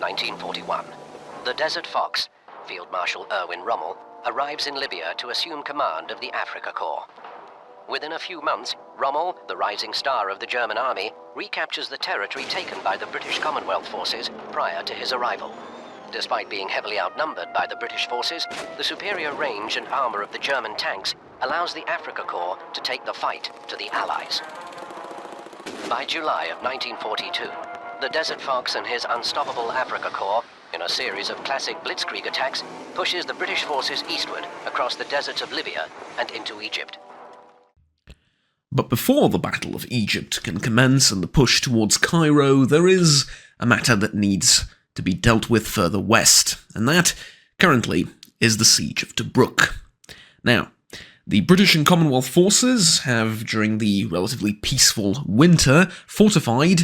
1941. The Desert Fox, Field Marshal Erwin Rommel, arrives in Libya to assume command of the Africa Corps. Within a few months, Rommel, the rising star of the German army, recaptures the territory taken by the British Commonwealth forces prior to his arrival. Despite being heavily outnumbered by the British forces, the superior range and armor of the German tanks allows the Africa Corps to take the fight to the Allies. By July of 1942, the Desert Fox and his unstoppable Africa Corps, in a series of classic blitzkrieg attacks, pushes the British forces eastward across the deserts of Libya and into Egypt. But before the Battle of Egypt can commence and the push towards Cairo, there is a matter that needs to be dealt with further west, and that, currently, is the Siege of Tobruk. Now, the British and Commonwealth forces have, during the relatively peaceful winter, fortified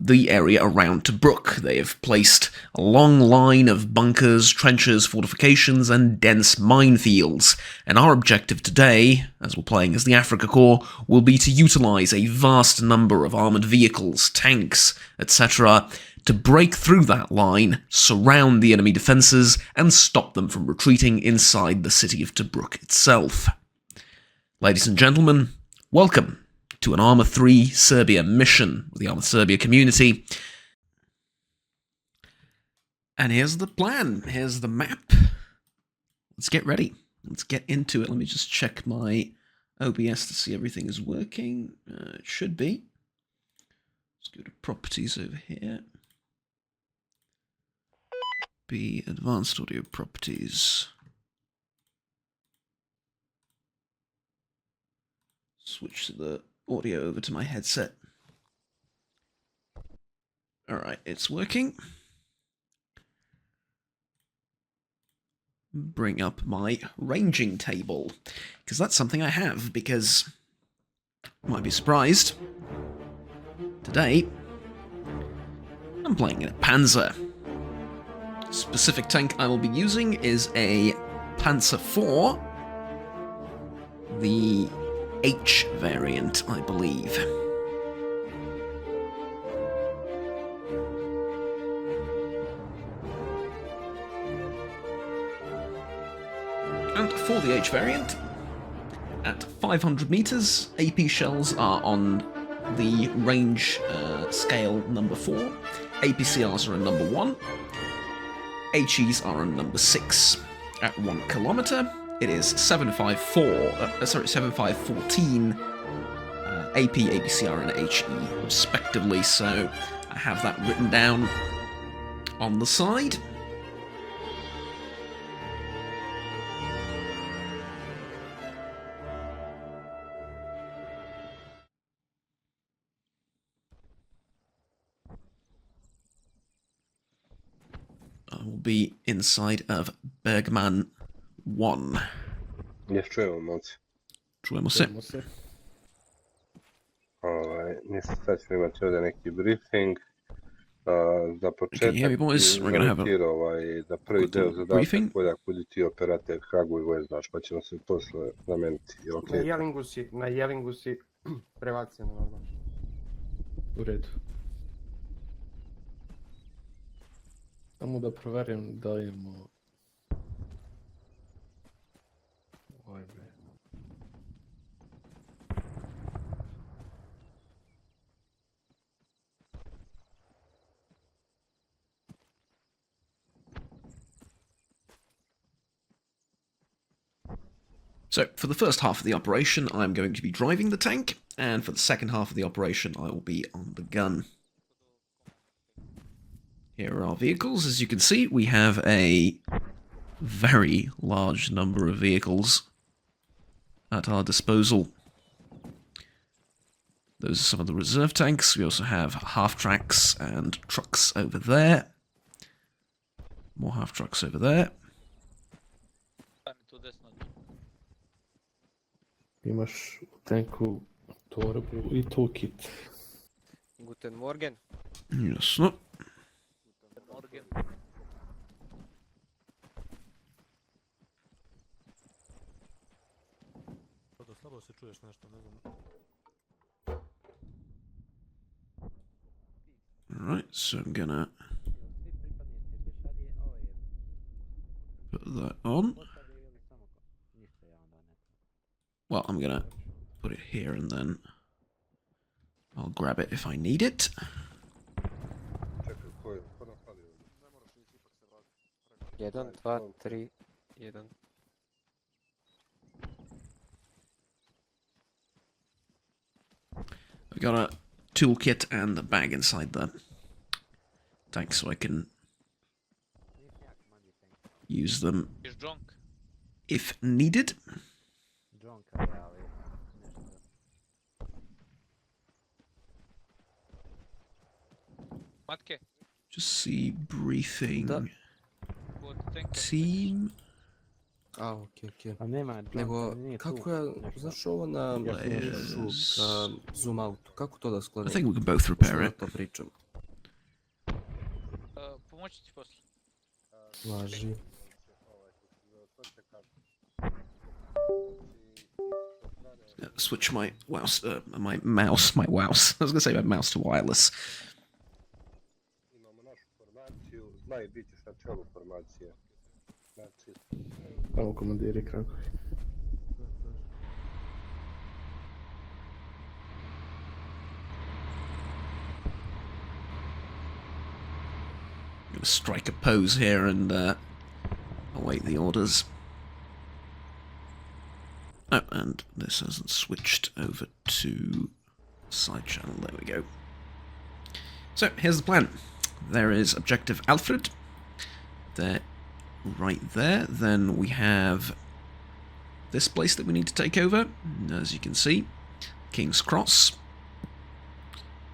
the area around Tobruk. They have placed a long line of bunkers, trenches, fortifications, and dense minefields. And our objective today, as we're playing as the Africa Corps, will be to utilise a vast number of armoured vehicles, tanks, etc., to break through that line, surround the enemy defences, and stop them from retreating inside the city of Tobruk itself. Ladies and gentlemen, welcome to an Arma 3 Serbia mission with the Arma Serbia community. And here's the plan. Here's the map. Let's get ready. Let's get into it. Let me just check my OBS to see everything is working. It should be. Let's go to properties over here. Be advanced audio properties. Switch the audio over to my headset. Alright, it's working. Bring up my ranging table, because that's something I have, because, you might be surprised, today, I'm playing in a Panzer. The specific tank I will be using is a Panzer IV, the H variant, I believe. And for the H variant, at 500 meters, AP shells are on the range scale number 4, APCRs are on number 1, HEs are on number 6. At 1 kilometer, it is 7514 AP, APCR, and HE, respectively, so I have that written down on the side. I will be inside of Bergman 1. Nie wczułem mocy. Czujemo se. Niestety imate ovdje neki briefing. Za početak hear me, boys? We're gonna have a za prvi quick deo briefing. zadatak poljak budi ti operater Hagu i Voznaš, pa ćemo se posle zameniti. Okay. Na Jelingu si prebacio na normalno. U redu. Samo da proverim da imamo... Oj bre. So, for the first half of the operation, I'm going to be driving the tank, and for the second half of the operation, I will be on the gun. Here are our vehicles. As you can see, we have a very large number of vehicles at our disposal. Those are some of the reserve tanks. We also have half-tracks and trucks over there. More half-trucks over there. Imaš u tanku torbu I toolkit. Guten Morgen. Yes, no. Guten Morgen. Slabo se čuješ nešto, ne znam. Alright, so I'm gonna that on. Well, I'm gonna put it here and then I'll grab it if I need it. Čekaj, ko nam fali ovdje? 1, 2, 3, 1. I've got a toolkit and a bag inside the tank so I can use them if needed. Matke, Just see briefing. Da. tanker. Team. A, okej. Pa nema, Nego, kako ja, znaš ovo na zoom outu, kako to da I sklonim? think we can both repair Što it. to pričam? Pomoći ti posle. Važi. Switch my mouse, my mouse. I was gonna say my mouse to wireless. Imamo našu formaciju, zna i bit ćeš na čelu formacije. Znači, Evo komandiri kako. I'm gonna strike a pose here and await the orders. Oh, and this hasn't switched over to side channel. There we go. So here's the plan. There is objective Alfred. There, right there. Then we have this place that we need to take over. As you can see, King's Cross.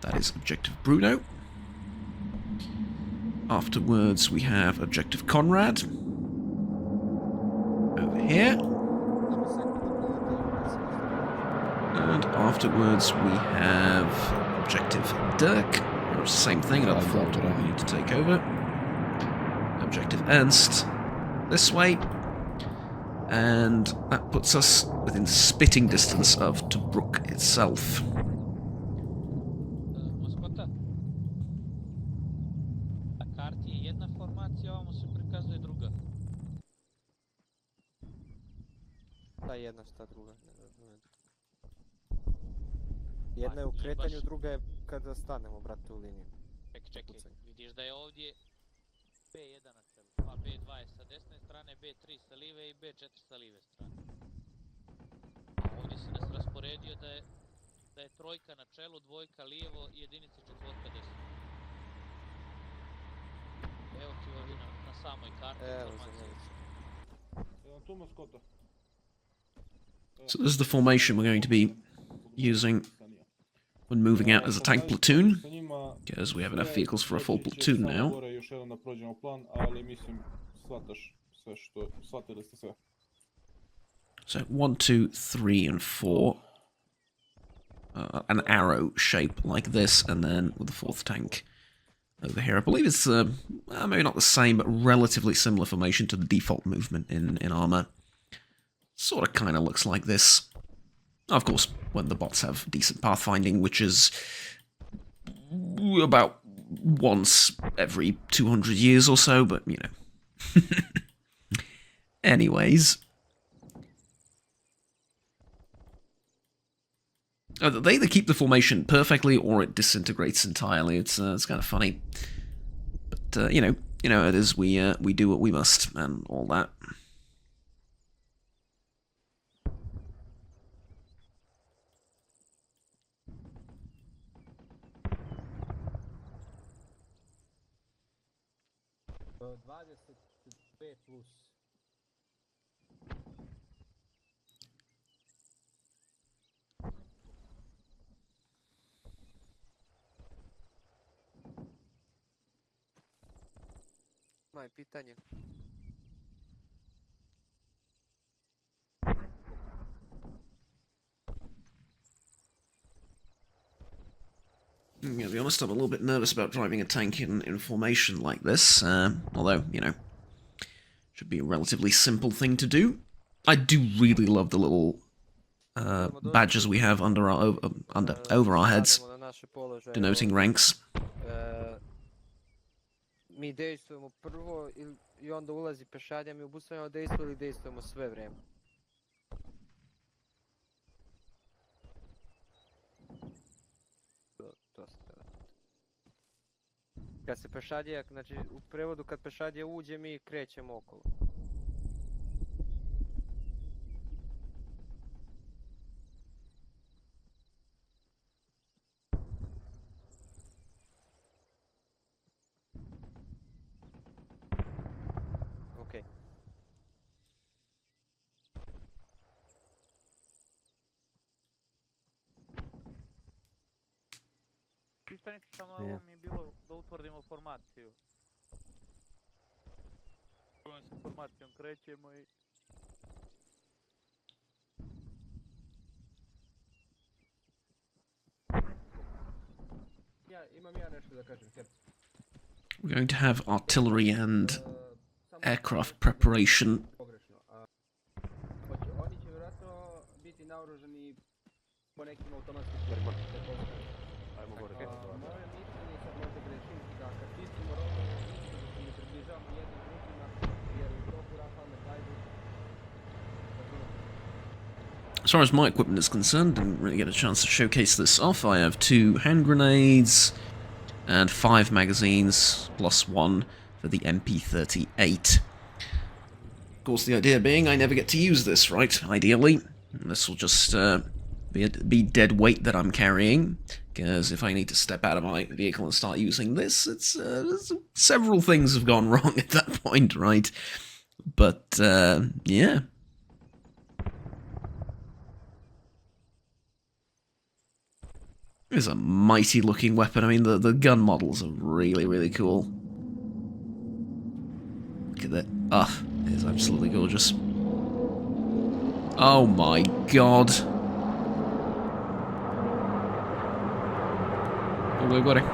That is objective Bruno. Afterwards, we have objective Conrad. Over here. And afterwards, we have objective Dirk. Same thing, another fort that we need to take over. Objective Ernst. This way. And that puts us within spitting distance of Tobruk itself. Moskota. Na karti je jedna formacija, ovamo se prikazuje druga. šta jedna, šta druga, ne razumijem. Jedna je u kretanju, druga je kada stanemo, brate, u liniju. Čekaj, vidiš da je ovdje B1 na čelu, pa B2 je sa desne strane, B3 sa live i B4 sa live strane. A ovdje si nas rasporedio da je trojka na čelu, dvojka lijevo i jedinica četvorka desno. Evo ti ovdje na samoj karti informacije. So this is the formation we're going to be using when moving out as a tank platoon, because we have enough vehicles for a full platoon now. So 1, 2, 3, and 4. An arrow shape like this, and then with the fourth tank over here. I believe it's maybe not the same, but relatively similar formation to the default movement in Arma. Sort of kind of looks like this. Of course, when the bots have decent pathfinding, which is about once every 200 years or so, but, you know. Anyways. They either keep the formation perfectly or it disintegrates entirely. It's kind of funny. But, you know, it is, we do what we must and all that. Moje pitanje. I'm gonna be honest, I'm a little bit nervous about driving a tank in formation like this, although, you know, should be a relatively simple thing to do. I do really love the little badges we have over our heads, denoting ranks. Mi mi dejstvujemo prvo i onda ulazi pešadija, mi obustavljamo dejstvo ili dejstvujemo sve vrijeme? To se treba. Kad se pešadija, znači u prevodu kad pešadija uđe mi krećemo okolo. Okej. Pitanje samo ovo mi je bilo da utvrdimo formaciju. Kojom se formacijom krećemo i... Imam ja nešto da kažem, Kep. We're going to have artillery and aircraft preparation. Pogrešno. Oni će vjerojatno biti naoružani po nekim automatskim stvarima. Ajmo gore. Moje mišljenje, sad možda grešim, da kad čistimo robu, isto da se ne približavamo jednim drugima, jer u toku rafalne gajdu... As far as my equipment is concerned, didn't really get a chance to showcase this off. I have 2 hand grenades and 5 magazines, plus 1 for the MP38. Of course, the idea being I never get to use this, right? Ideally. This will just be dead weight that I'm carrying, because if I need to step out of my vehicle and start using this, it's several things have gone wrong at that point, right? But, yeah. It's a mighty looking weapon. I mean, the gun models are really, really cool. Look at that. Ah, it is absolutely gorgeous. Oh my god. Oh, got it.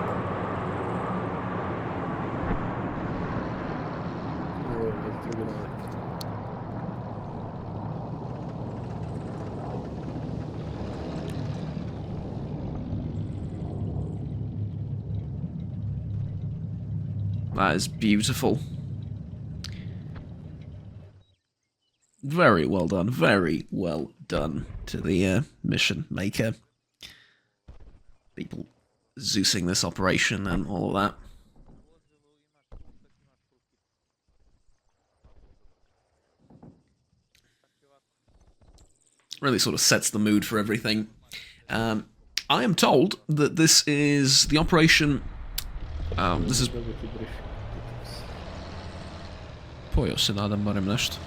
That is beautiful. Very well done. Very well done to the mission maker. People Zeusing this operation and all of that. Really sort of sets the mood for everything. I am told that this is the operation... this is... Pojao se nadam barem nešto.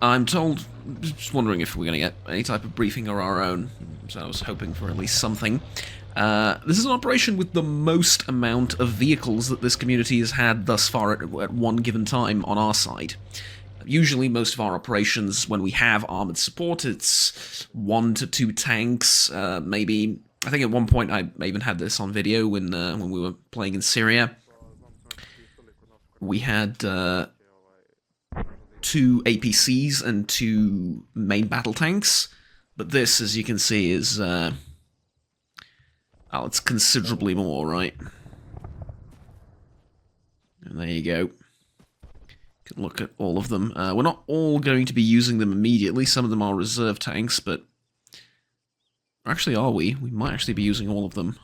I'm told... Just wondering if we're going to get any type of briefing or our own. So I was hoping for at least something. This is an operation with the most amount of vehicles that this community has had thus far at one given time on our side. Usually most of our operations, when we have armoured support, it's 1 to 2 tanks, maybe... I think at one point I even had this on video when we were playing in Syria. We had 2 APCs and 2 main battle tanks, but this, as you can see, is... oh, it's considerably more, right? And there you go. You can look at all of them. We're not all going to be using them immediately. Some of them are reserve tanks, but... Actually, are we? We might actually be using all of them.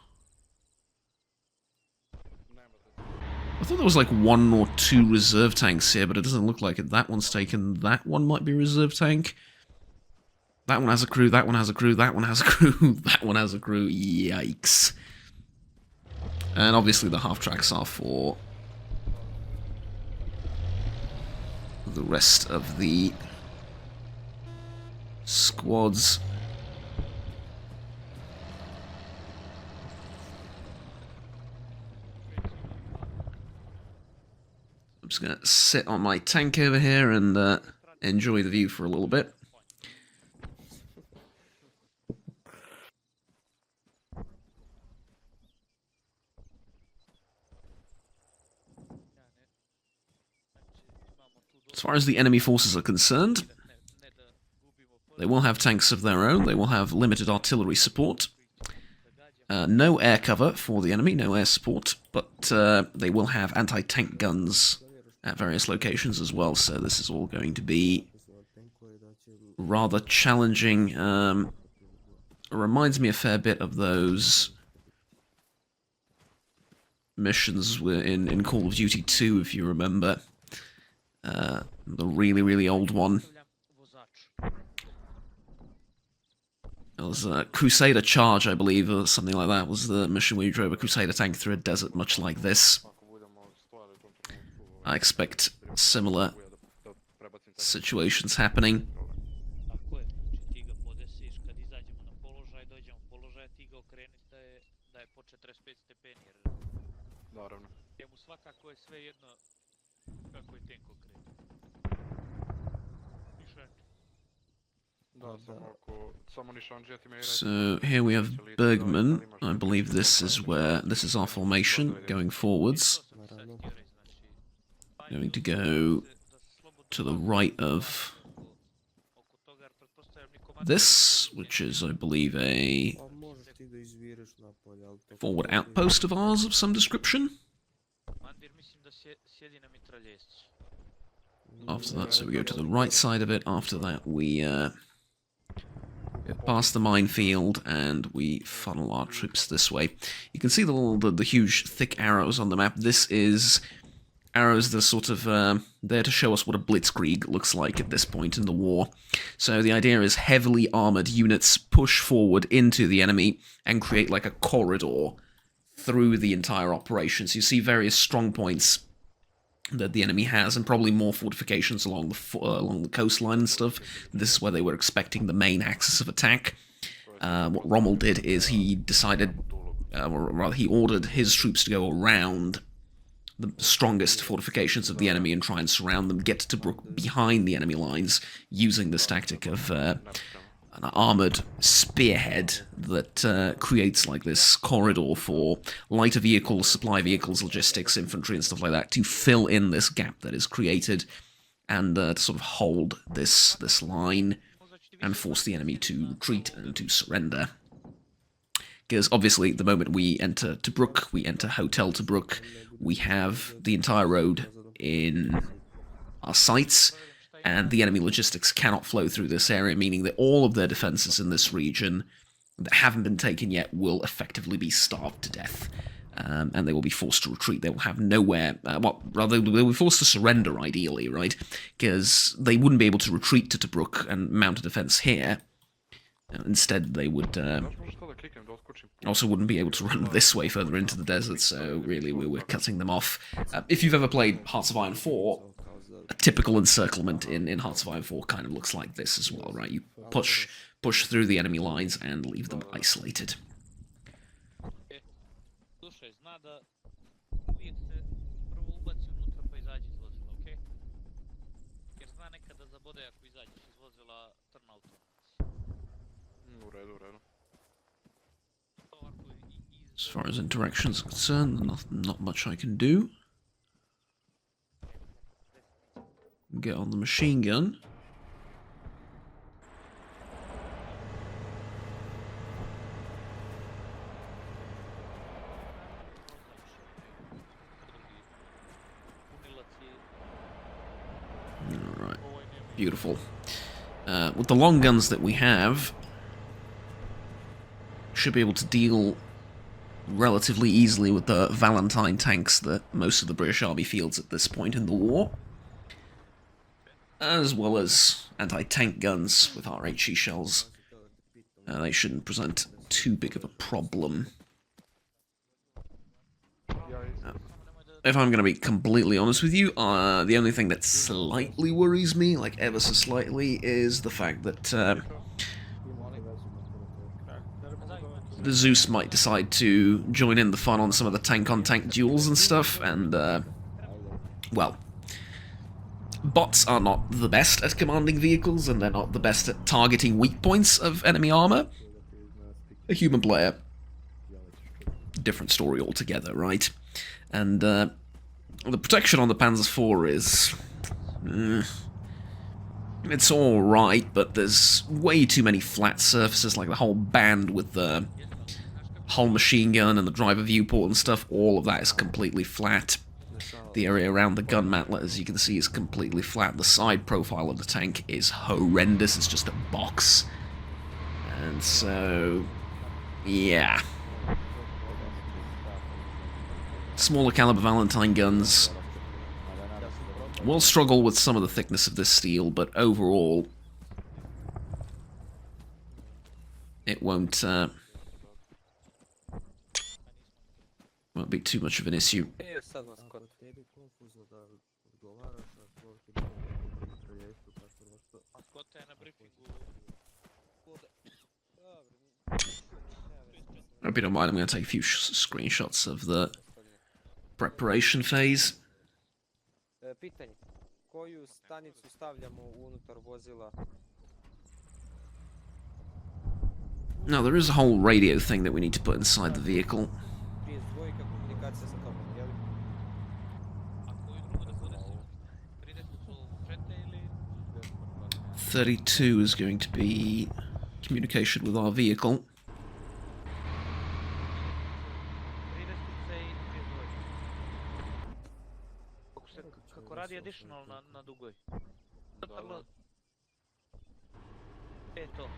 I thought there was like 1 or 2 reserve tanks here, but it doesn't look like it. That one's taken. That one might be a reserve tank. That one has a crew, that one has a crew, that one has a crew, that one has a crew. Yikes. And obviously the half-tracks are for the rest of the squads. I'm just going to sit on my tank over here and enjoy the view for a little bit. As far as the enemy forces are concerned, they will have tanks of their own, they will have limited artillery support, no air cover for the enemy, no air support, but they will have anti-tank guns at various locations as well, so this is all going to be rather challenging. It reminds me a fair bit of those missions in Call of Duty 2, if you remember. The really, really old one. It was a Crusader Charge, I believe, or something like that, was the mission where you drove a Crusader tank through a desert much like this. I expect similar situations happening. Tako je, znači ti ga podesiš, kad izađemo na položaj, dođemo u položaj, ti ga okreniš da je po 45 stepeni, jer Naravno. njemu svakako je sve jedno kako je tenk okrenut. Nišanči. Da, samo nišanđija ti me i So here we have Bergman. I believe this is our formation going forwards. Going to go to the right of this, which is, I believe, a forward outpost of ours of some description. After that, so we go to the right side of it. After that, we get past the minefield and we funnel our troops this way. You can see the huge thick arrows on the map. This is arrows that are sort of there to show us what a blitzkrieg looks like at this point in the war. So the idea is heavily armored units push forward into the enemy and create like a corridor through the entire operation. So you see various strong points that the enemy has, and probably more fortifications along the coastline and stuff. This is where they were expecting the main axis of attack. What Rommel did is he decided, or rather he ordered his troops to go around the strongest fortifications of the enemy and try and surround them, get to Tobruk behind the enemy lines, using this tactic of an armoured spearhead that creates like this corridor for lighter vehicles, supply vehicles, logistics, infantry and stuff like that to fill in this gap that is created and to sort of hold this line and force the enemy to retreat and to surrender. Because obviously the moment we enter Tobruk, we enter Hotel Tobruk, we have the entire road in our sights, and the enemy logistics cannot flow through this area, meaning that all of their defenses in this region that haven't been taken yet will effectively be starved to death, and they will be forced to retreat. They will have nowhere, rather, they will be forced to surrender, ideally, right? Because they wouldn't be able to retreat to Tobruk and mount a defense here. Instead, they would also wouldn't be able to run this way further into the desert, so really we're cutting them off. If you've ever played Hearts of Iron 4, a typical encirclement in Hearts of Iron 4 kind of looks like this as well, right? You push through the enemy lines and leave them isolated. Slušaj, zna da uvijek se prvo ubaci unutra pa izađe iz vozila, okej? Jer zna nekad da zabode ako izađeš iz vozila trn automat. U redu, u redu. As far as interactions are concerned, not much I can do. Get on the machine gun. Alright, beautiful. With the long guns that we have, should be able to deal relatively easily with the Valentine tanks that most of the British Army fields at this point in the war, as well as anti-tank guns with our HE shells. They shouldn't present too big of a problem. If I'm going to be completely honest with you, the only thing that slightly worries me, like ever so slightly, is the fact that the Zeus might decide to join in the fun on some of the tank-on-tank duels and stuff, and, well, bots are not the best at commanding vehicles, and they're not the best at targeting weak points of enemy armor. A human player, different story altogether, right? And, the protection on the Panzer IV is... it's alright, but there's way too many flat surfaces, like the whole band with the hull machine gun and the driver viewport and stuff, all of that is completely flat. The area around the gun mantlet, as you can see, is completely flat. The side profile of the tank is horrendous. It's just a box. And so, yeah. Smaller caliber Valentine guns will struggle with some of the thickness of this steel, but overall, it won't be too much of an issue. I hope you don't mind, I'm going to take a few screenshots of the preparation phase. Pitanje, koju stanicu stavljamo unutar vozila? Now, there is a whole radio thing that we need to put inside the vehicle. 32 is going to be communication with our vehicle. Kako radi additional na dugoj? Eto.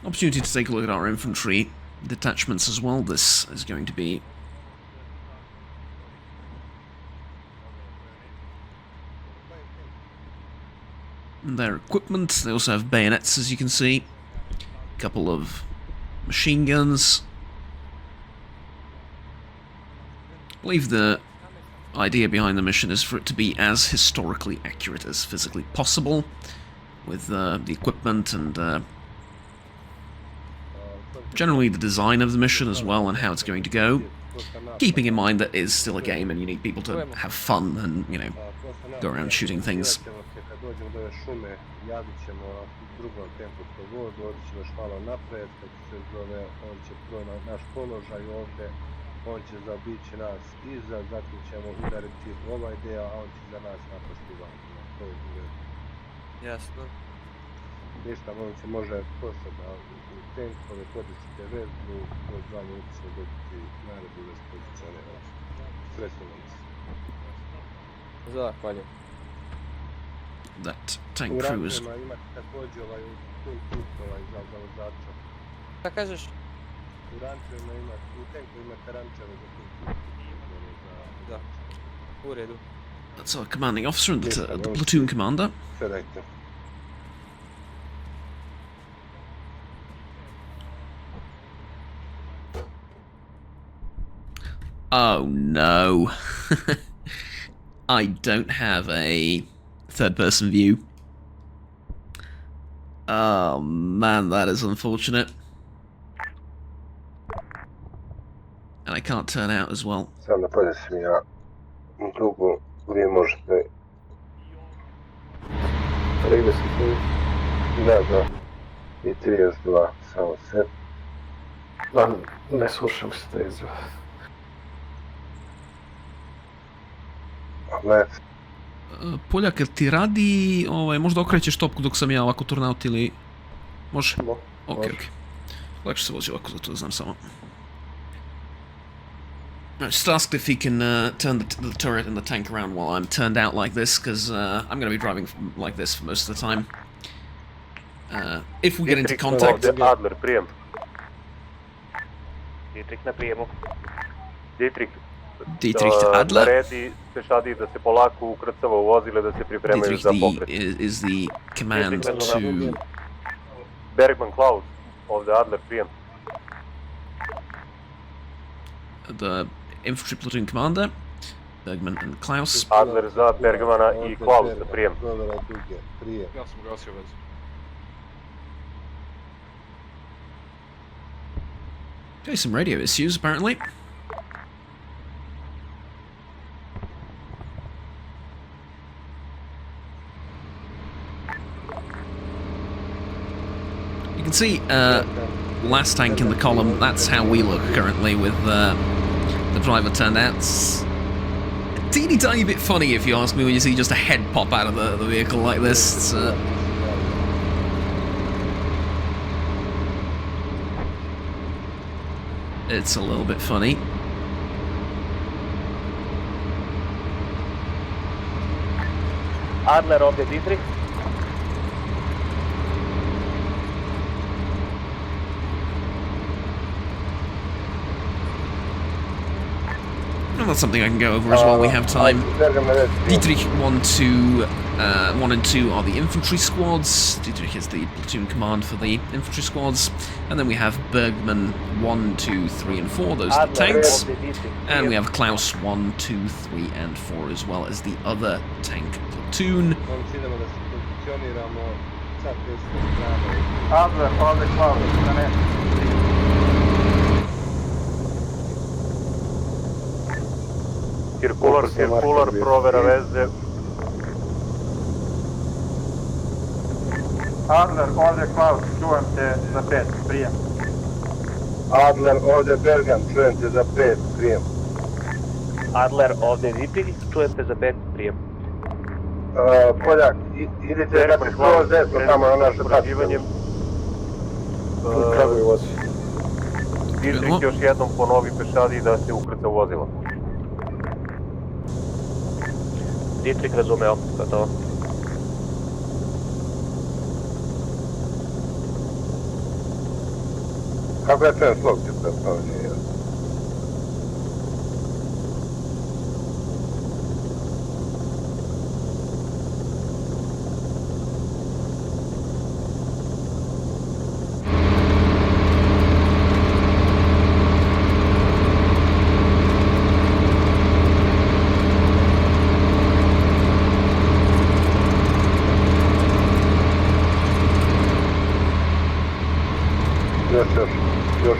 Opportunity to take a look at our infantry detachments as well. This is going to be their equipment. They also have bayonets, as you can see. A couple of machine guns. I believe the idea behind the mission is for it to be as historically accurate as physically possible, with the equipment and generally the design of the mission as well and how it's going to go, keeping in mind that it is still a game and you need people to have fun and, you know, go around shooting things. Jasno. Ništa, on se može posle da tenkove koristite vezu, kroz 2 minuta će dobiti naredbu da se pozicionira. Sredstveno se. Zahvaljujem. That tank crew is... U ratovima imate također pun za vozača. Šta kažeš? U rančevima imate, u tenku imate rančeve za pun. Da. U redu. That's our commanding officer and the platoon commander. Sedajte. Oh no. I don't have a third-person view. Oh man, that is unfortunate. And I can't turn out as well. Sam da podesem ja drugu, gdje možete... 33. Da. I 32, samo se. Da, ne slušam se te izve. Poljak, jel ti radi, možda okrećeš topku dok sam ja ovako turnaut ili... Može? Ok. Lakše se vozi ovako, zato znam samo. Just asked if he can turn the turret and the tank around while I'm turned out like this, because I'm going to be driving like this for most of the time. If we get into contact... Adler, prijem. Dietrich na prijemu. Dietrich to Adler. Naredi pešadi da se polako ukrcava u vozile, da se pripremaju za pokret. Is the command to... Bergman Klaus, ovdje Adler, prijem. The infantry platoon commander, Bergman and Klaus. Adler za Bergmana I Klausa, prijem. Ja sam gasio vezu. Okay, some radio issues apparently. You can see last tank in the column, that's how we look currently with the driver turned out. It's a teeny tiny bit funny if you ask me when you see just a head pop out of the vehicle like this. It's a little bit funny. Adler ovdje Dietrich. Well, that's something I can go over as well. We have time. Dietrich 1, 2, 1 and 2 are the infantry squads. Dietrich is the platoon command for the infantry squads. And then we have Bergman 1, 2, 3 and 4, those are the tanks. And we have Klaus 1, 2, 3 and 4 as well as the other tank platoon. Adler ovdje Klaus. Cirkular, provera veze. Adler, ovdje Klaus, čuvam te za 5, prijem. Adler, ovdje Bergan, čujem te za 5, prijem. Adler, ovdje Dietrich, čujem te za 5, prijem. Poljak, idite da se skroz desno tamo na naše praćivanje. Dietrich još jednom ponovi pešadi da se ukrca u vozilo. Dietrich razumeo, gotovo. Kako je ten slog će predstavljati?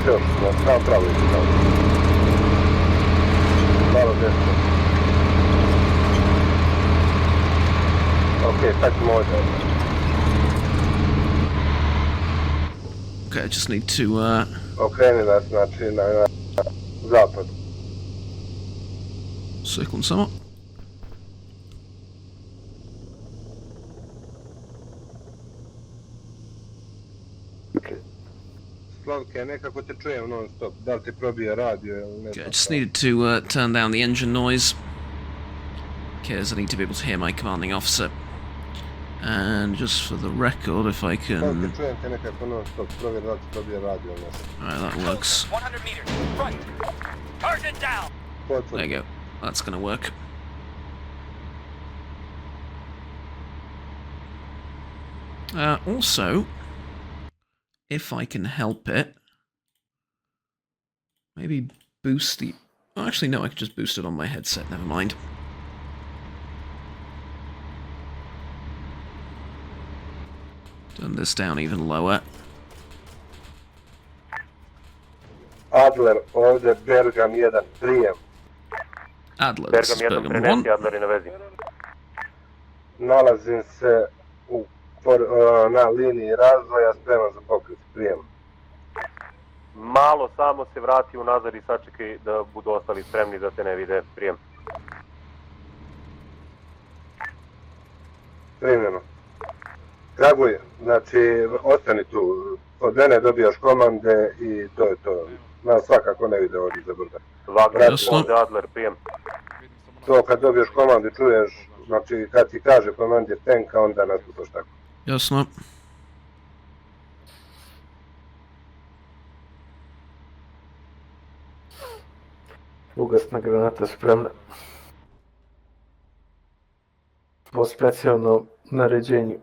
Još, na pravo idete tamo. Malo desno. Ok, sad ćemo ovdje. Okay, I just need to Okreni nas, znači, na zapad. Sekund samo. Slavke, nekako te čujem non stop. Da li ti probija radio ili ne? Okay, I just needed to turn down the engine noise. Because I need to be able to hear my commanding officer. And just for the record, if I can... Slavke, čujem te nekako non stop. Provjer da li ti probija radio ili ne. Alright, that works. 100 meters, right. Target down. There you go. That's gonna work. Also, if I can help it, maybe boost the... Oh, actually, no, I could just boost it on my headset, never mind. Turn this down even lower. Adler, ovdje Bergam 1, prijem. Adler, this is Bergam 1. Adler je na vezi. Nalazim se na liniji razvoja, spreman za pokret, prijem. Malo samo se vrati unazad i sačekaj da budu ostali spremni da te ne vide, prijem. Primljeno. Kraguj, znači, ostani tu. Od mene dobijaš komande i to je to. Nas svakako ne vide ovdje za brda. Wagner, ovdje Adler, prijem. To kad dobiješ komande čuješ, znači kad ti kaže komandir tenka, onda nastupaš tako. Jasno. Ugasna granata spremna. Po specijalnom naređenju.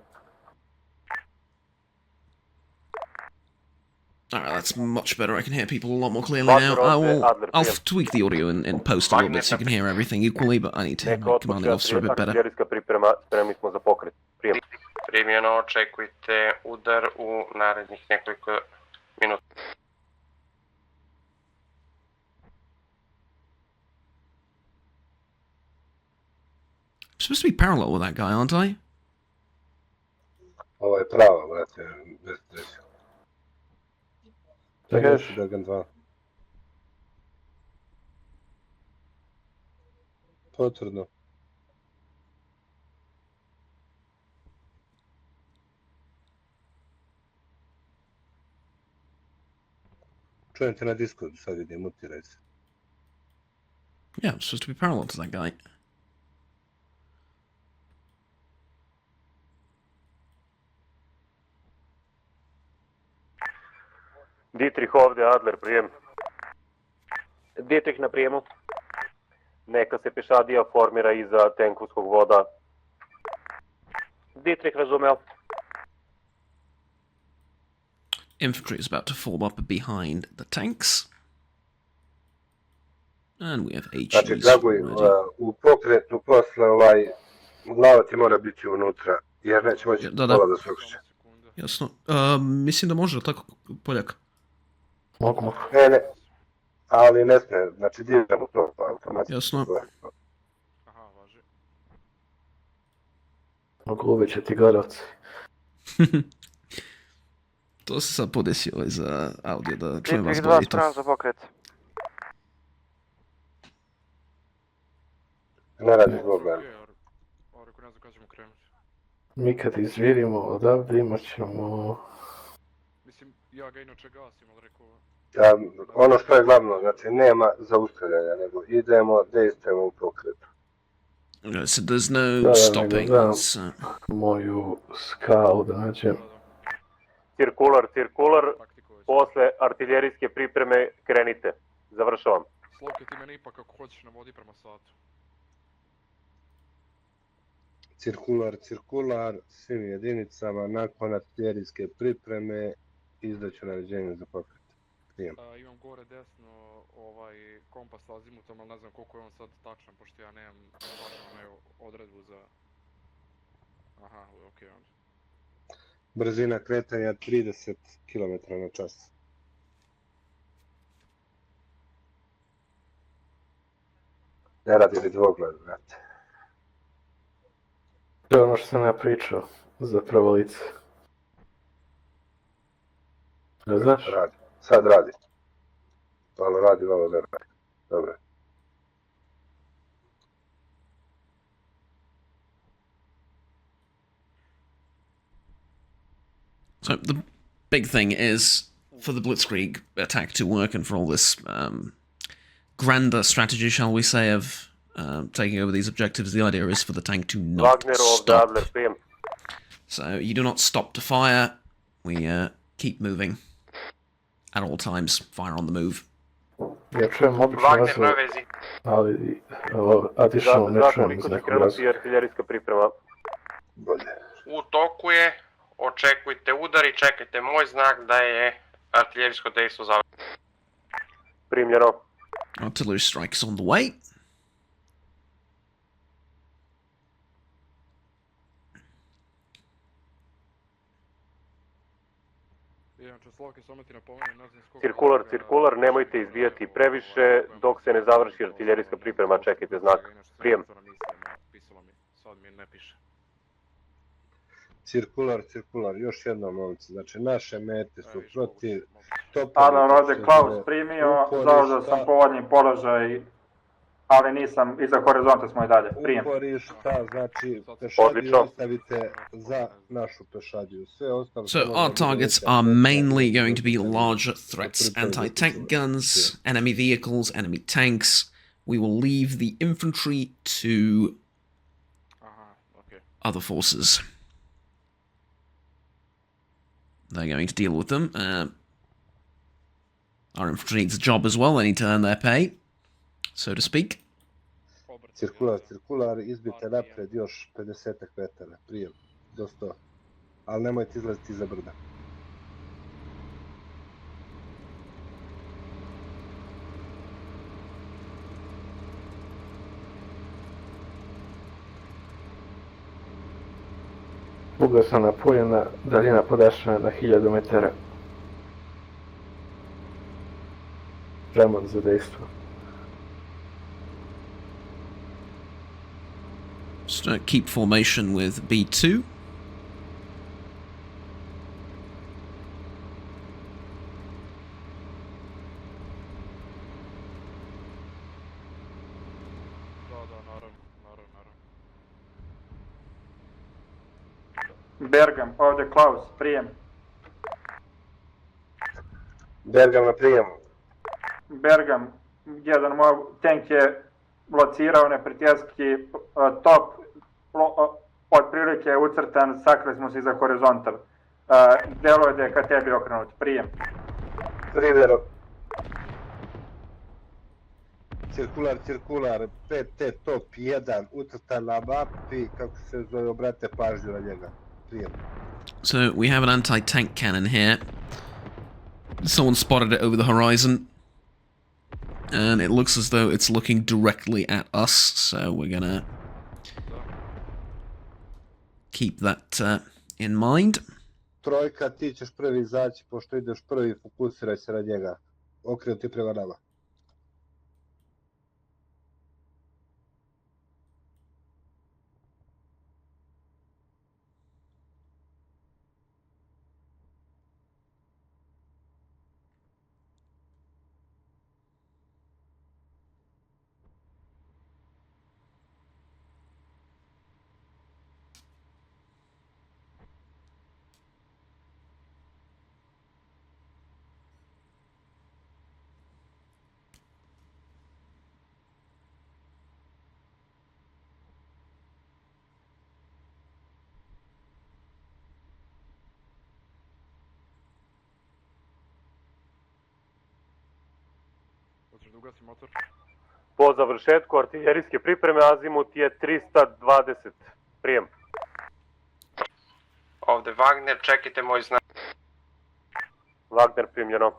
Alright, that's much better. I can hear people a lot more clearly now. I'll tweak the audio in post a little bit so you can hear everything equally, but I need to hear my commanding officer a bit better. Artiljerijska priprema, spremni smo za pokret, prijem. Primljeno, očekujte udar u narednih nekoliko minuta. supposed to be parallel with that guy, aren't I? Ovo je prava, brate, bez stresa. Šta kažeš? Dragan 2. Potvrdno. Čujem te na Discordu, sad vidim, mutiraj se. Yeah, I'm supposed to be parallel to that guy. Dietrich ovdje, Adler, prijem. Dietrich na prijemu. Neka se pešadija formira iza tenkovskog voda. Dietrich razumeo. Infantry is about to form up behind the tanks. And we have HEs Znači, Draguj, already. u pokretu posle glava ti mora biti unutra, jer neće moći pola da se okreće. Jasno. Mislim da može, tako, Poljak? Mogu. Ne, ali ne smije, znači diram u to automatski. Jasno. Aha, važi. Mogu uveće ti gorovci. To se sad podesilo za audio, da čujem vas Dietrich 2 bolje. spreman za pokret. Ne radi problem. Ako ne znam kada ćemo krenuti. Mi kad izvirimo odavde imat ćemo... Mislim, ja ga inače gasim, ali rekao... Ono što je glavno, znači nema zaustavljanja, nego idemo, dejstvujemo u pokretu. So there's no stopping. So. Moju skalu da nađem. Cirkular, posle artiljerijske pripreme krenite. Završavam. Slovke ti mene ipak ako hoćeš navodi prema satu. Cirkular, svim jedinicama, nakon artiljerijske pripreme, izdaću naređenje za pokret. Imam gore desno kompas azimutom, ali ne znam koliko je on sad tačan, pošto ja nemam tačnu odredbu za... Aha, okej onda. Brzina kretanja 30 km na čas. Ne radi li dvogled, brate. To je ono što sam ja pričao, zapravo lice. Ne znaš? Radi, sad radi. Malo radi, malo ne radi. Dobro. So the big thing is for the Blitzkrieg attack to work and for all this grander strategy, shall we say, of taking over these objectives, the idea is for the tank to not stop. So you do not stop to fire. We keep moving at all times. Fire on the move. Ja čujem obično razvoj, ali additional ne čujem iz nekog razvoja. Artiljerijska priprema. U toku je, očekujte udar i čekajte moj znak da je artiljerijsko dejstvo završeno. Primljeno. Artillery strikes on the way. Cirkular, nemojte izbijati previše, dok se ne završi artiljerijska priprema, čekajte znak. Prijem. Cirkular, još jednom momci, znači naše mete su protiv Adam Rođe Klaus primio, zauzeo sam povodni položaj, ali nisam, iza horizonta smo i dalje, prijem. Uporišta, znači pešadiju ostavite za našu pešadiju. So our targets are mainly going to be larger threats, anti-tank guns, enemy vehicles, enemy tanks. We will leave the infantry to other forces. They're going to deal with them. Our infantry needs a job as well. They need to earn their pay, so to speak. Cirkular, izbite napred još 50 metara, prijem, do 100. Ali nemojte izlaziti iza brda. Ugao napojena, daljina podašena na 1000 metara. Spreman za dejstvo. Just keep formation with B2. Bergam, ovdje Klaus, prijem. Bergam na prijem. Bergam, jedan moj tank je locirao neprijateljski top, otprilike je ucrtan, sakrili smo se iza horizontal. Delo je da je ka tebi okrenut, prijem. Rivero. Cirkular, PT top 1, ucrtan na mapi, kako se zove, obrate pažnju na njega. Prijem. So we have an anti-tank cannon here. Someone spotted it over the horizon. And it looks as though it's looking directly at us, so we're gonna keep that in mind. Trojka, ti ćeš prvi izaći, pošto ideš prvi, fokusiraj se na njega. Okrenuti prema nama. Po završetku artiljerijske pripreme azimut je 320. Prijem. Ovde Wagner, čekajte moj znak. Wagner primljeno.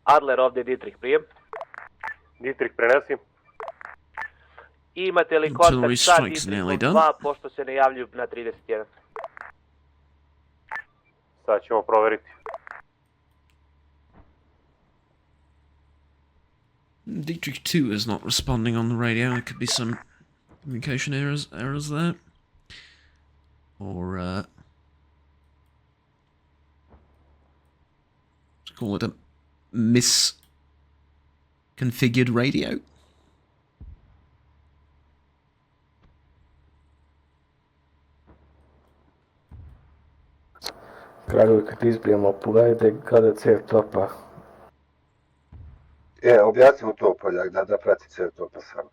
Adler, ovdje Dietrich, prijem. Dietrich, prenesi. Imate li kontakt sa Dietrichom 2, pošto se ne javljuju na 31? Sad ćemo proveriti. Dietrich 2 is not responding on the radio. There could be some communication errors there. Or, let's call it a misconfigured radio. Kraljevi, kad izbijemo, pogledajte kada cev topa. Objasnimo to, Poljak, da prati cev topa sam.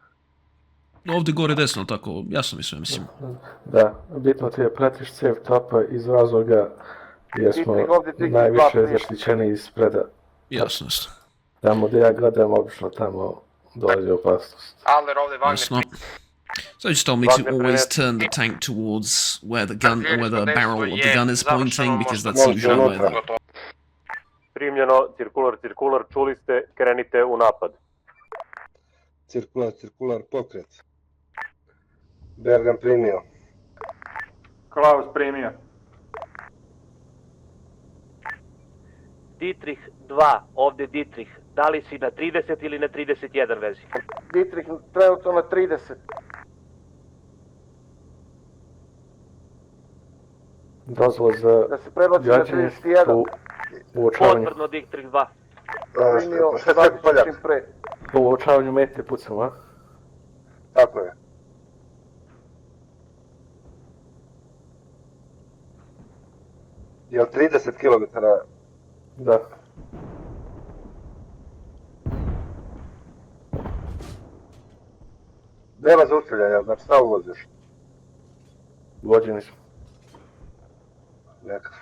Ovdje gore desno, tako, jasno mi sve, mislim. Da, bitno ti je pratiš cev topa iz razloga jer smo najviše zaštićeni ispreda. Jasnost. Tamo gdje ja gledam, obično tamo dolazi opasnost. Adler, ovdje Wagner. So just told me to always turn the tank towards where the barrel of the gun is pointing, because that's usually where the... Primljeno, cirkular, čuli ste, krenite u napad. Cirkular, pokret. Bergam primio. Klaus primio. Dietrich 2, ovdje Dietrich. Da li si na 30 ili na 31 vezi? Dietrich, trenutno na 30. Dozvol za da se prebaci na 31. U uočavanju. Potvrdno Dietrich 2. Primio, prebaci čim pre. U uočavanju mete pucamo, a? Tako je. Je li 30 km? Da. Nema zaustavljanja, znači šta uvoziš? Vođeni smo. Nekako.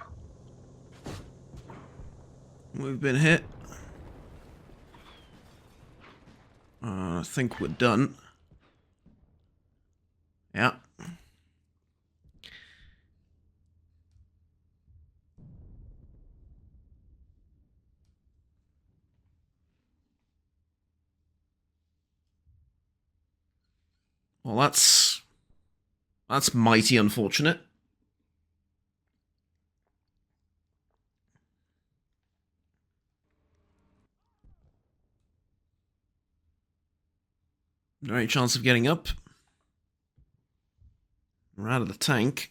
We've been hit. I think we're done. Yeah. Well, that's mighty unfortunate. No any chance of getting up. We're out of the tank.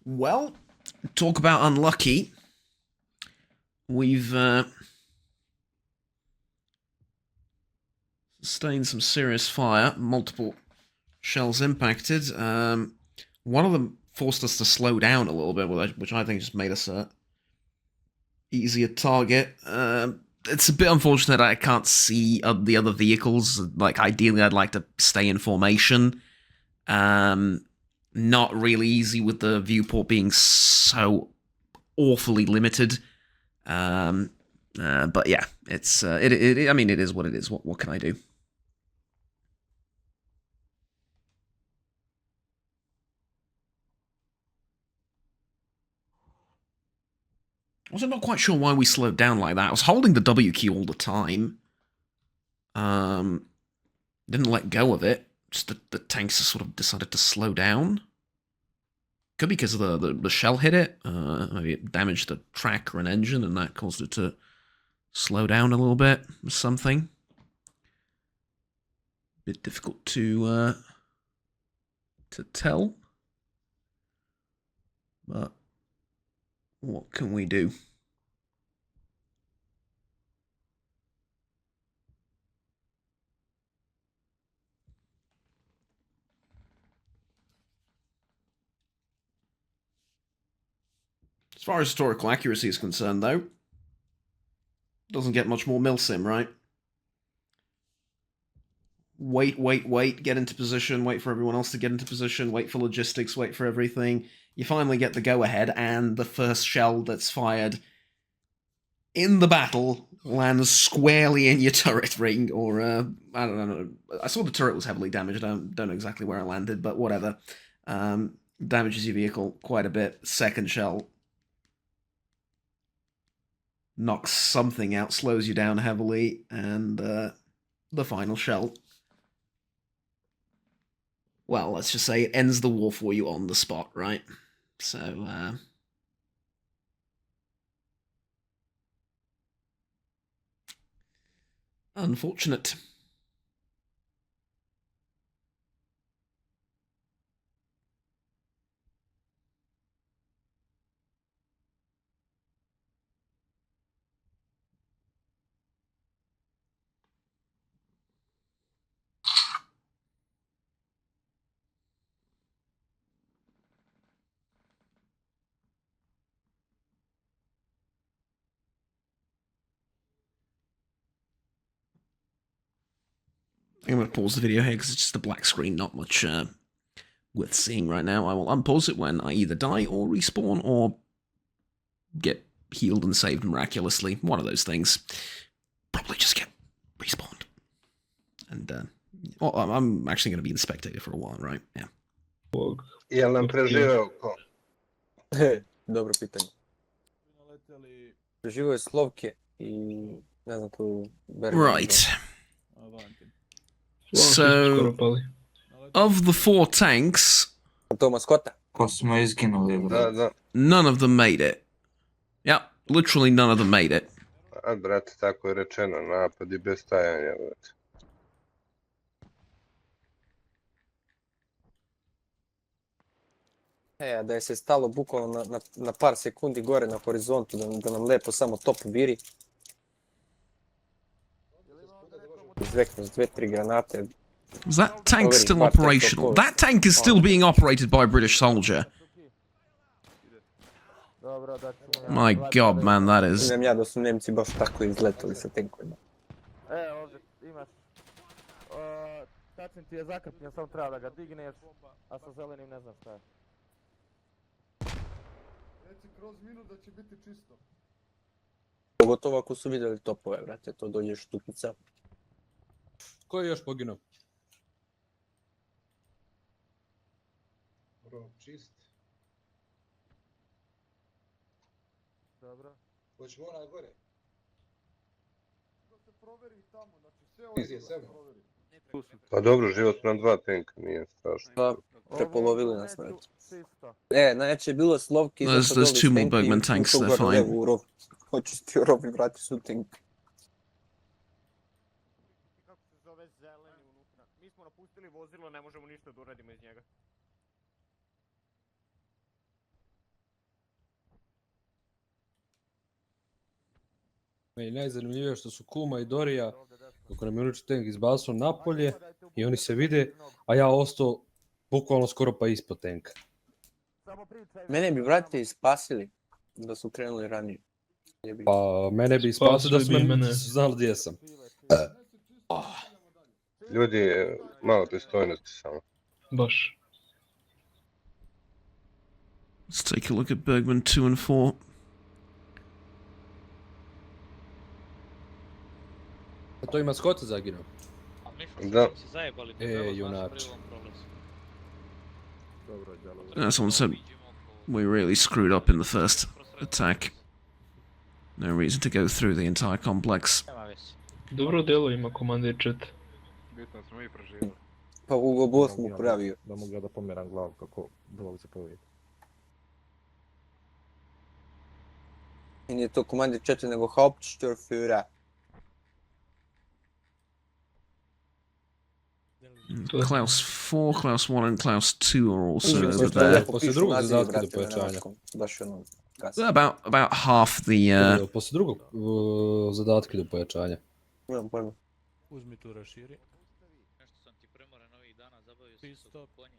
Well, talk about unlucky. We've sustained some serious fire, multiple shells impacted. One of them forced us to slow down a little bit, which I think just made us a easier target. It's a bit unfortunate that I can't see the other vehicles. Like, ideally, I'd like to stay in formation. Not really easy with the viewport being so awfully limited. But yeah, it's I mean, it is what it is. What can I do? Also, not quite sure why we slowed down like that. I was holding the W key all the time. Didn't let go of it. Just the tanks sort of decided to slow down. Could be because of the shell hit it. Maybe it damaged the track or an engine, and that caused it to slow down a little bit or something. Bit difficult to tell. But what can we do? As far as historical accuracy is concerned, though, doesn't get much more milsim, right? Wait, get into position, wait for everyone else to get into position, wait for logistics, wait for everything. You finally get the go-ahead, and the first shell that's fired in the battle lands squarely in your turret ring, or, I don't know. I saw the turret was heavily damaged. I don't know exactly where it landed, but whatever. Damages your vehicle quite a bit. Second shell knocks something out, slows you down heavily, and the final shell, well, let's just say it ends the war for you on the spot, right? So, unfortunate. I'm going to pause the video here because it's just a black screen, not much worth seeing right now. I will unpause it when I either die or respawn or get healed and saved miraculously. One of those things. Probably just get respawned. And well, I'm actually going to be in spectator for a while, right? Yeah. Jel nam preživeo ko? Dobro pitanje. Preživio je Slovke I ne znam tu... Right. So, of the 4 tanks, none of them made it. Yep, literally none of them made it. A, brate, tako je rečeno, napad I bez stajanja, brate. Da je se stalo bukvalno na par sekundi gore na horizontu, da nam lepo samo top viri. Izvekno s 2-3 granate, Was that tank still operational? That tank is still being operated by a British soldier. My god, man, that is... Sumnjam ja da su Nemci baš tako izletali sa tenkovima. Ovdje imaš... Tačin ti je zakrpljen, samo treba da ga digneš, a sa zelenim ne znam šta je. Reci kroz minut da će biti čisto. Pogotovo ako su vidjeli topove, brate, to dođeš štukica. Ko je još poginuo? Bro, čist. Dobro. Hoćemo onaj gore. Da se proveri tamo, znači sve ovdje da se proveri. Pa dobro, život nam 2 tanka, nije strašno. Pa, prepolovili nas, brate. Najjače je bilo Slovki... There's 2 more Bergman tanks, they're fine. Hoću ti u rob i vrati su tank. Kako se zove zeleni unutra? Mi smo napustili vozilo, ne možemo ništa da uradimo iz njega. Meni najzanimljivije što su Kuma i Dorija, dok nam je uničio tank izbacao napolje i oni se vide, a ja ostao bukvalno skoro pa ispod tanka. Mene bi, brate, spasili da su krenuli ranije. Pa mene bi spasili da su mene znali gdje sam. Ljudi, malo pristojnosti samo. Baš. Let's take a look at Bergman 2 and 4. To ima Skota zaginuo. Da. Junač. Someone said we really screwed up in the first attack. No reason to go through the entire complex. Dobro delo ima komandir 4. Bitno smo i preživjeli. Pa Ugo Boss mu pravio. Da mogu ja da pomeram glavu kako bilo se povijeti. I nije to komandir 4 nego Hauptsturmführer. Klaus 4, Klaus 1 and Klaus 2 are also over there. Poslije drugog zadatka do pojačanja. About half the... Poslije drugog zadatka do pojačanja. Nemam pojma. Uzmi tu raširi. Nešto sam ti premoran ovih dana, zabavio sam se od konja.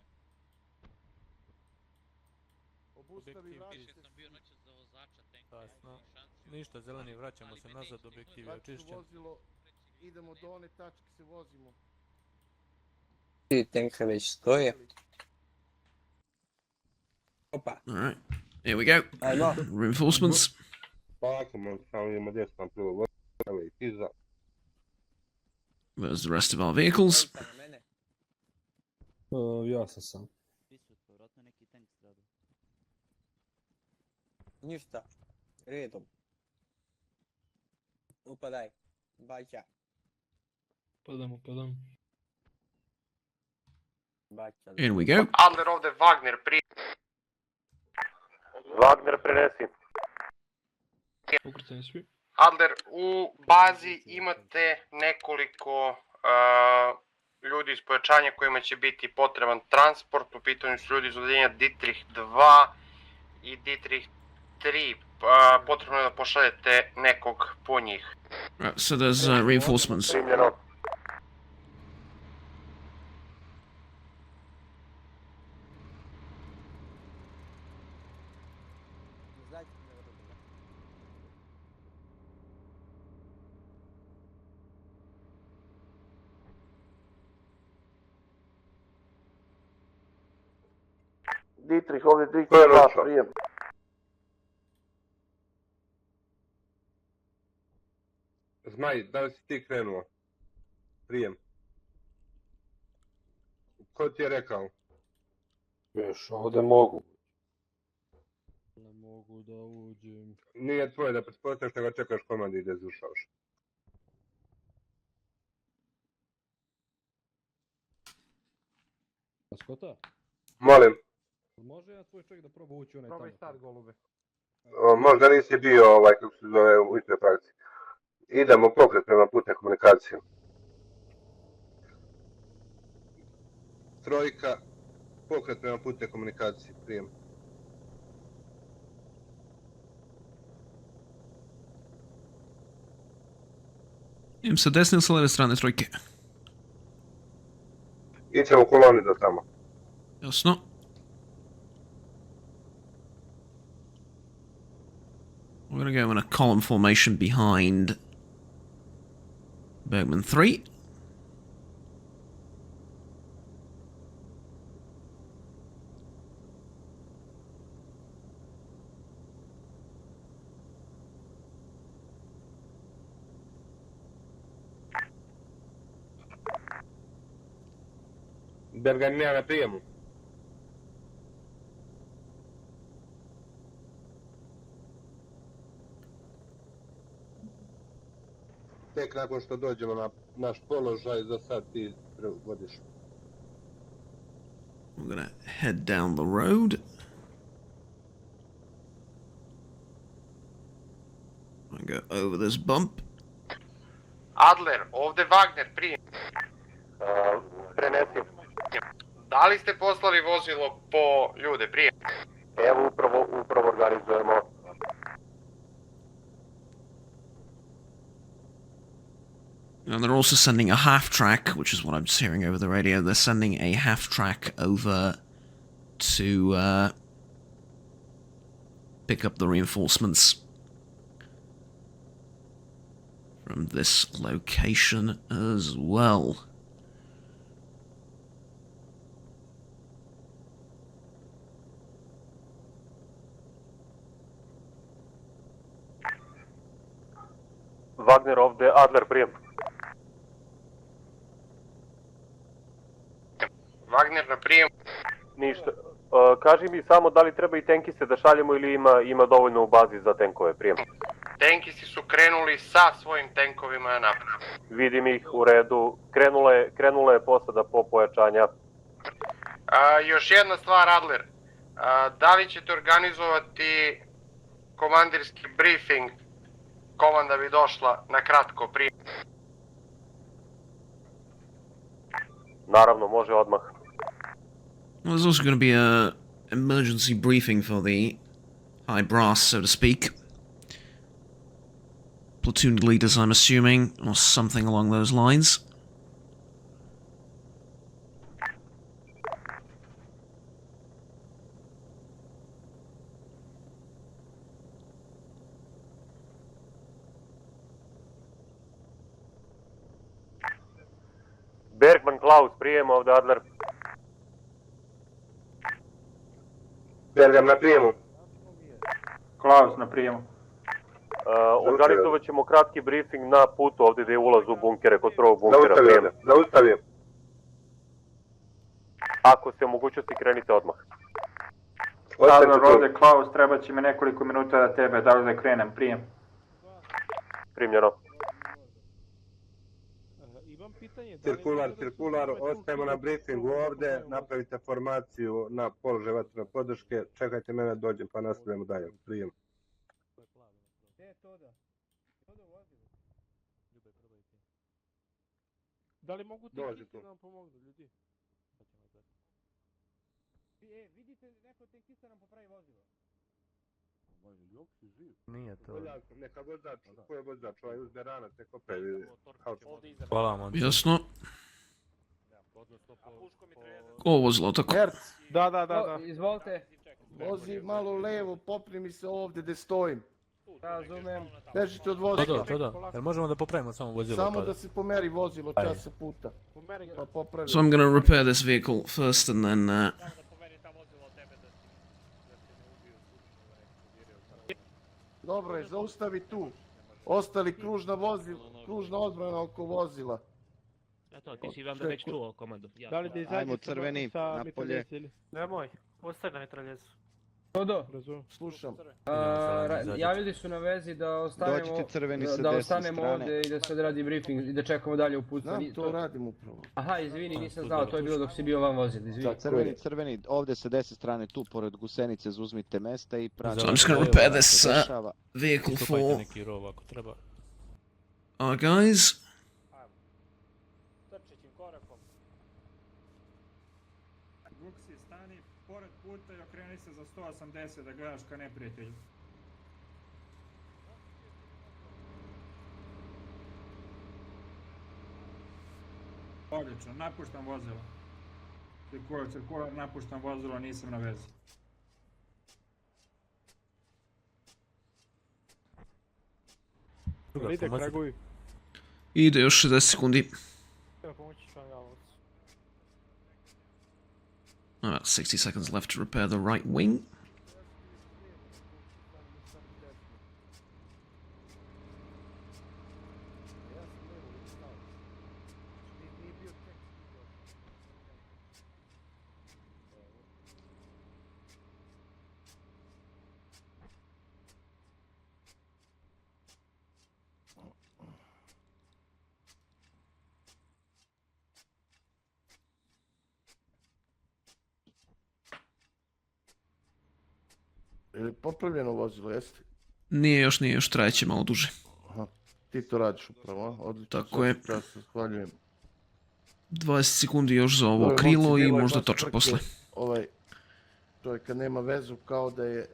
Više sam bio noćas za vozača tenka. Ništa, zeleni, vraćamo se nazad, objektiv je očišćen. Idemo do one tačke, se vozimo. Tenka već stoje. Opa. Alright, here we go. Reinforcements. There's the rest of our vehicles. Ja sam. Ništa. Redom. Upadaj. Baća. Padam. In we go. Adler ovdje, Wagner Wagner prenesi. Ukretani svi. Adler, u bazi imate nekoliko ljudi iz pojačanja kojima će biti potreban transport. U pitanju su ljudi iz odeljenja Dietrich 2 i Dietrich 3. Potrebno je da pošaljete nekog po njih. Right, so there's reinforcements. Primljeno. Dietrich, ovdje 3-2, prijem. Zmaj, da li si ti krenuo? Prijem. Ko ti je rekao? Još ovdje mogu. Ne mogu da uđem. Nije tvoje da pretpostavljaš nego čekaš komandi i da izvršavaš. Skota? Molim. Može ja tvoj čovjek da proba ući onaj tamo? Probaj start golube. Možda nisi bio kako se zove u istoj praksi. Idemo pokret prema putne komunikacije. Trojka, pokret prema putne komunikacije, prijem. Idem sa desne ili sa leve strane trojke? ćemo koloni do tamo. Jasno. We're going to go in a column formation behind Bergman 3. Bergan nije na prijemu. Tek nakon što dođemo na naš položaj, za sad ti vodiš. We're going to head down the road. I go over this bump. Adler, ovde Wagner, prijem. Prenesi. Da li ste poslali vozilo po ljude, prijem? Evo upravo organizujemo. And they're also sending a half track, which is what I'm just hearing over the radio. They're sending a half track over to pick up the reinforcements from this location as well. Wagner ovde, Adler prijem. Wagner na prijem. Ništa. Kaži mi samo da li treba i tenkiste da šaljemo ili ima dovoljno u bazi za tenkove, prijem. Tenkisi su krenuli sa svojim tenkovima napred. Vidim ih u redu, krenula je posada po pojačanja. Još jedna stvar, Adler. Da li ćete organizovati komandirski briefing? Komanda bi došla na kratko prije. Naravno, može odmah. Well, there's also going to be a emergency briefing for the high brass, so to speak. Platoon leaders, I'm assuming, or something along those lines. Bergman, Klaus, prijem ovde, Adler. Bergam na prijemu. Klaus na prijemu. Organizovat ćemo kratki briefing na putu ovdje gdje je ulaz u bunkere, kod prvog bunkera. Zaustavim. Ako ste u mogućnosti, krenite odmah. Adler, ovdje Klaus, treba će mi nekoliko minuta da tebe, da li da krenem, prijem. Primljeno. Cirkular, ostajemo na briefingu ovdje, napravite formaciju na položaj vatrene podrške, čekajte mene, dođem pa nastavljamo dalje, prijem. Da li mogu tenkisti da nam pomognu, ljudi? Vidite, neko tenkista nam popravi vozilo. Nije to. Neka vozač, ko je vozač, ovaj uzde ranac, neko pravi. Hvala vam. Jasno. Ko vozilo tako? Da. Izvolite. Vozi malo levo, poprimi se ovdje gdje stojim. Razumem. Bežite od vozila. Da. Jel možemo da popravimo samo vozilo? Samo da se pomeri vozilo časa puta. Pa popravi. So I'm going to repair this vehicle first and then... Dobro je, zaustavi tu. Ostali kružna odbrana oko vozila. Eto, ti si vam da već čuo komandu. Da li da izađe crveni napolje? Nemoj, ostaje na mitraljezu. Todo, slušam. Javili su na vezi da ostanemo ovdje i da se odradi briefing i da čekamo dalje uputstvo. Znam, to radim upravo. Aha, izvini, nisam znao, to je bilo dok si bio van vozil, izvini. Crveni, ovdje sa desne strane, tu pored gusenice, zauzmite mesta i pratite. So I'm just going to repair this vehicle for our guys. Vuksi, stani pored puta i okreni se za 180 da gledaš ka neprijatelju. Odlično, napuštam vozilo. Cirkular, napuštam vozilo, nisam na vezi. Ide Kraguj. Ide još 60 sekundi. Pomoći ću vam ja ovo. About 60 seconds left to repair the right wing. Je li popravljeno vozilo, jeste? Nije još trajeće malo duže. Aha, ti to radiš upravo, a? Odlično. Tako je. Ja se zahvaljujem. 20 sekundi još za ovo krilo i možda točak posle. Čovjek kad nema vezu kao da je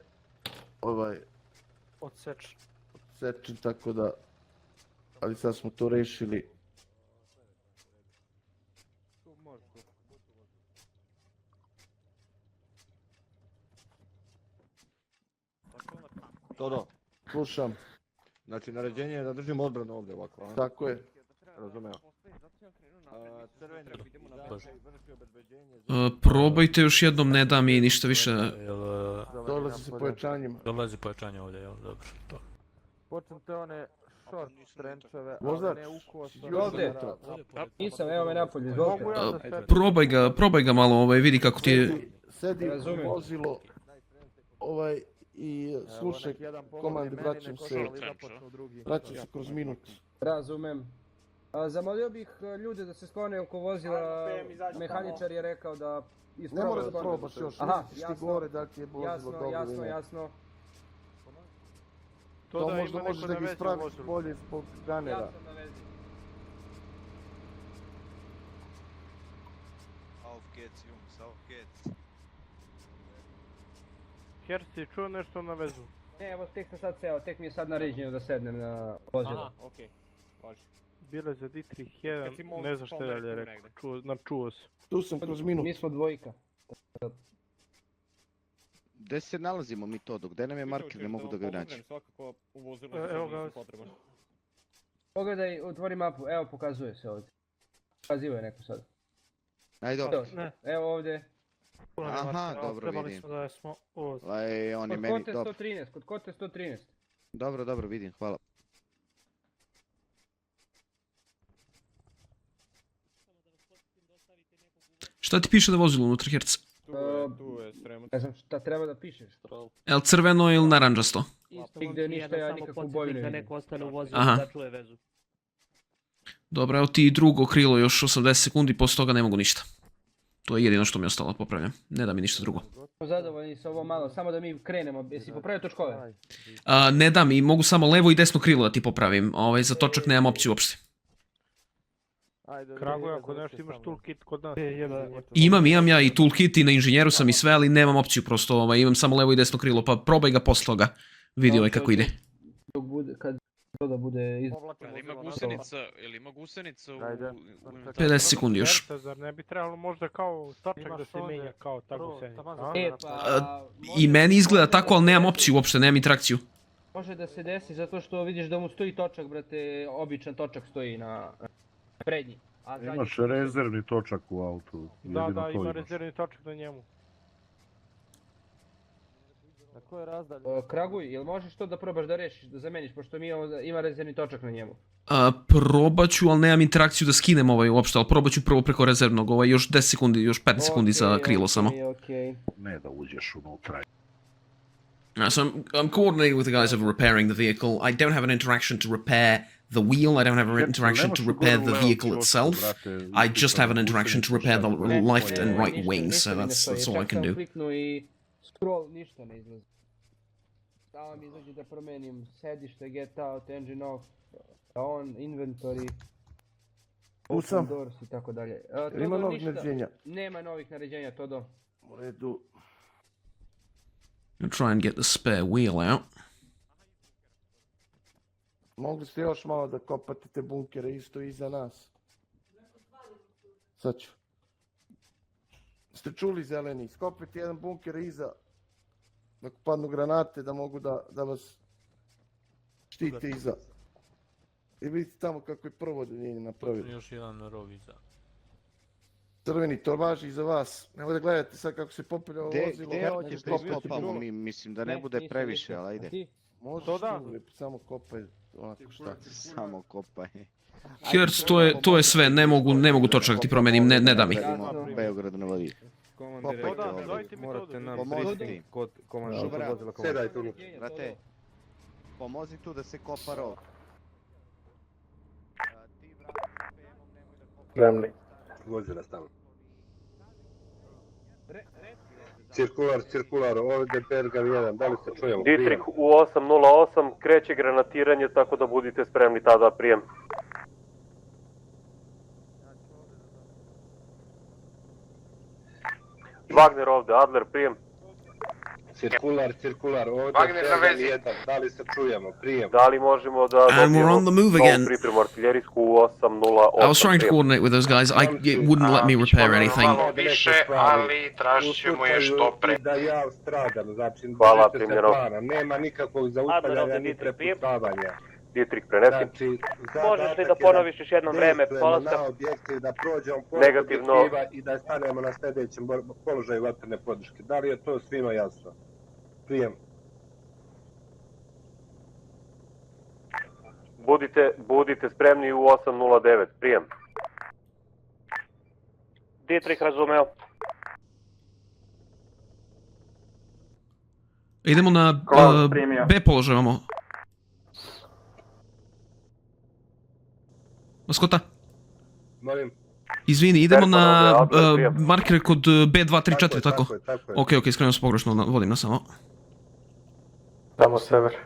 odsečen, tako da, ali sad smo to rešili. Todo. Slušam. Znači, naređenje je da držimo odbranu ovdje ovako, a? Tako je. Razumeo. Probajte još jednom, ne da mi ništa više. Dolazi se pojačanjima. Dolazi pojačanje ovdje, jel, dobro. Počnite one short trenčeve, Vozač, ne ukos. i ovdje to. Nisam, evo me napolje, izvolite. Probaj ga malo, vidi kako ti je. Sedi u vozilo, i slušaj komandi, vraćam se kroz minut. Razumem. Zamolio bih ljude da se sklone oko vozila, mehaničar je rekao da Ne mora da probaš još, misliš ti gore da ti je vozilo dobro ili ne. Jasno. To možda možeš da ga ispraviš bolje zbog ganera. Ja sam na vezi. Auf geht's, Jungs, auf geht's. Herci, čuo nešto na vezu? Ne, evo tek sam sad seo, tek mi je sad naređeno da sednem na vozilo. Aha, okej, važi. Bile za Dietrich 1, ne znam što je dalje rekao, čuo se. Tu sam kroz minut. Mi smo dvojka. Gde se nalazimo mi to, dok gde nam je marker, ne mogu da ga nađem. Evo ga. Pogledaj, otvori mapu, evo pokazuje se ovdje. Pokazivo je neko sad. Ajde ovdje. Evo ovdje. Aha, dobro vidim. On je meni, dobro. Kod kote 113. Dobro, vidim, hvala. Šta ti piše da vozilo unutra, Herc? Ne znam šta treba da pišeš. Jel crveno ili naranđasto? Nigde ništa, ja nikakvu boju ne vidim. Aha. Dobro, evo ti drugo krilo, još 80 sekundi, posle toga ne mogu ništa. To je jedino što mi je ostalo, popravljam. Ne da mi ništa drugo. Zadovoljni sa ovo malo, samo da mi krenemo. Jesi popravio točkove? Ne dam i mogu samo levo i desno krilo da ti popravim. Za točak nemam opciju uopšte. Kraguj, ako nešto imaš toolkit kod nas. Imam ja i toolkit i na inženjeru sam i sve, ali nemam opciju prosto, imam samo levo i desno krilo, pa probaj ga posle toga. Vidi kako ide. Kad to da bude Ima gusenica u... 50 sekundi još. Zar ne bi trebalo možda kao točak da se menja kao ta gusenica? I meni izgleda tako, ali nemam opciju uopšte, nemam interakciju. Može da se desi zato što vidiš da mu stoji točak, brate, običan točak stoji na prednji. Imaš rezervni točak u autu. Da, ima rezervni točak na njemu. Kraguj, jel možeš to da probaš da rešiš, da zameniš, pošto ima rezervni točak na njemu? Probat ću, ali nemam interakciju da skinem uopšte, ali probat ću prvo preko rezervnog, još 10 sekundi, još 15 sekundi za krilo samo. Ne da uđeš unutra. So I'm coordinating with the guys over repairing the vehicle. I don't have an interaction to repair the wheel, I don't have an interaction to repair the vehicle itself. I just have an interaction to repair the left and right wings, so that's all I can do. Scroll, ništa ne izlazi. Samo mi izađe da promenim sedište, get out, engine off, on, inventory, open doors i tako dalje. Ima novih naređenja? Nema novih naređenja, Todo. U redu. I'll try and get the spare wheel out. Mogli ste još malo da kopate te bunkere isto iza nas. Sad ću. ste čuli zeleni, skopite jedan bunker iza, dok padnu granate da mogu da vas štite iza. I vidite tamo kako je prvo deljenje napravili. Još jedan rov iza. Crveni, to važi i za vas. Nemoj da gledate sad kako se popelja ovo vozilo. Gde hoćeš da iskopamo? Mislim da ne bude previše, ali ajde. Možeš tu, samo kopaj onako šta. Samo kopaj. Herc, to je sve, ne mogu točno da ti promenim, ne da mi. Beograd na vodi. Morate nam pomoziti kod komandanta vozila. Sedajte unutra. Brate, pomozi tu da se kopa rov. Spremni. Vozi nas tamo. Cirkular, ovdje Bergam 1, da li se čujemo? Dietrich u 808, kreće granatiranje, tako da budite spremni tada prijem. Wagner ovdje, Adler prijem. Cirkular, ovdje Wagner na Bergam vezi. 1, da li se čujemo? Prijem. Da li možemo da And we're on the move again. pripremu artiljerijsku u 808? I was trying to coordinate with those guys. It wouldn't let me repair anything. Malo više, ali tražit ćemo je što pre. Da ja stradam, znači Hvala, držite se primljeno. plana, nema nikakvog zaustavljanja ni prepucavanja. Dietrich prenesi. Znači, Možeš li da ponoviš još jednom vreme polaska? na objektiv, da prođemo pored Negativno. objektiva i da stanemo na sljedećem položaju vatrene podrške. Da li je to svima jasno? Prijem. Budite spremni u 809, prijem. Dietrich razumeo. Idemo na Klaus primio. B položaj, imamo. Maskota? Molim. Izvini, idemo na prijem. marker kod B234, tako? Tako je. Ok, skrenuo sam pogrešno, vodim nas samo. Tamo sever.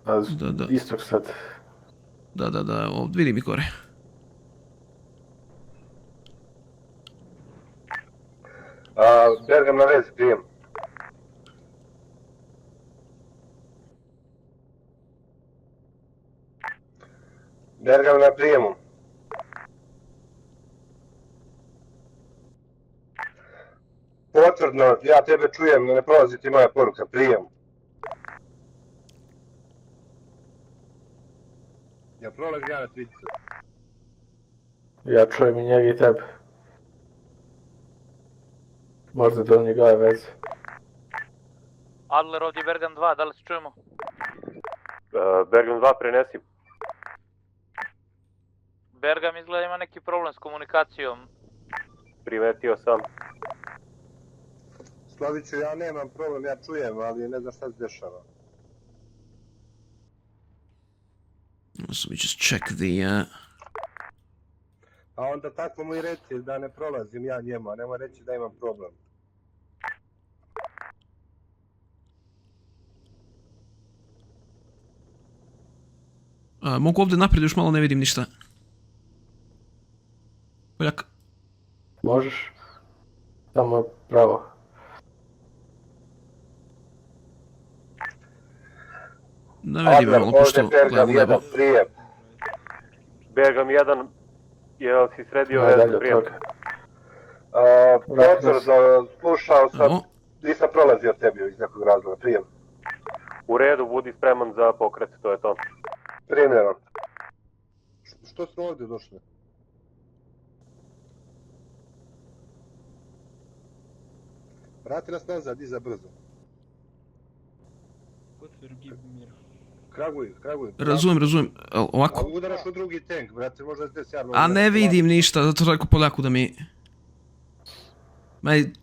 Da. Istok sad. Da, ovdje vidi mi gore. Bergam na vezi, prijem. Bergam na prijemu. Potvrdno, ja tebe čujem, ne prolazi ti moja poruka, prijem. Ja prolazim ja na 30. Ja čujem i njega i tebe. Možda do njega je veze. Adler ovdje Bergan 2, da li se čujemo? Bergam 2 prenesi. Bergam izgleda ima neki problem s komunikacijom. Primetio sam. Slaviću, ja nemam problem, ja čujem, ali ne znam šta se dešava. So we just check the... A onda tako mu i reci da ne prolazim ja njemu, a nemoj reći da imam problem. Mogu ovdje naprijed, još malo ne vidim ništa. Poljak. Možeš? Samo pravo. Ne vidim malo pošto gledam nebo. Bergam 1, jel si sredio Najdalje prijem? od toga. Potvrdo, slušao sam, nisam prolazio tebi iz nekog razloga, prijem. U redu, budi spreman za pokret, to je to. Primljeno. Što smo ovdje došli? Vrati nas nazad, iza brzo. Kraguj. Razumijem. Ovako. A udaraš u drugi tank, brate, možda se desi javno. A ne vidim ništa, zato rekao Poljaku da mi...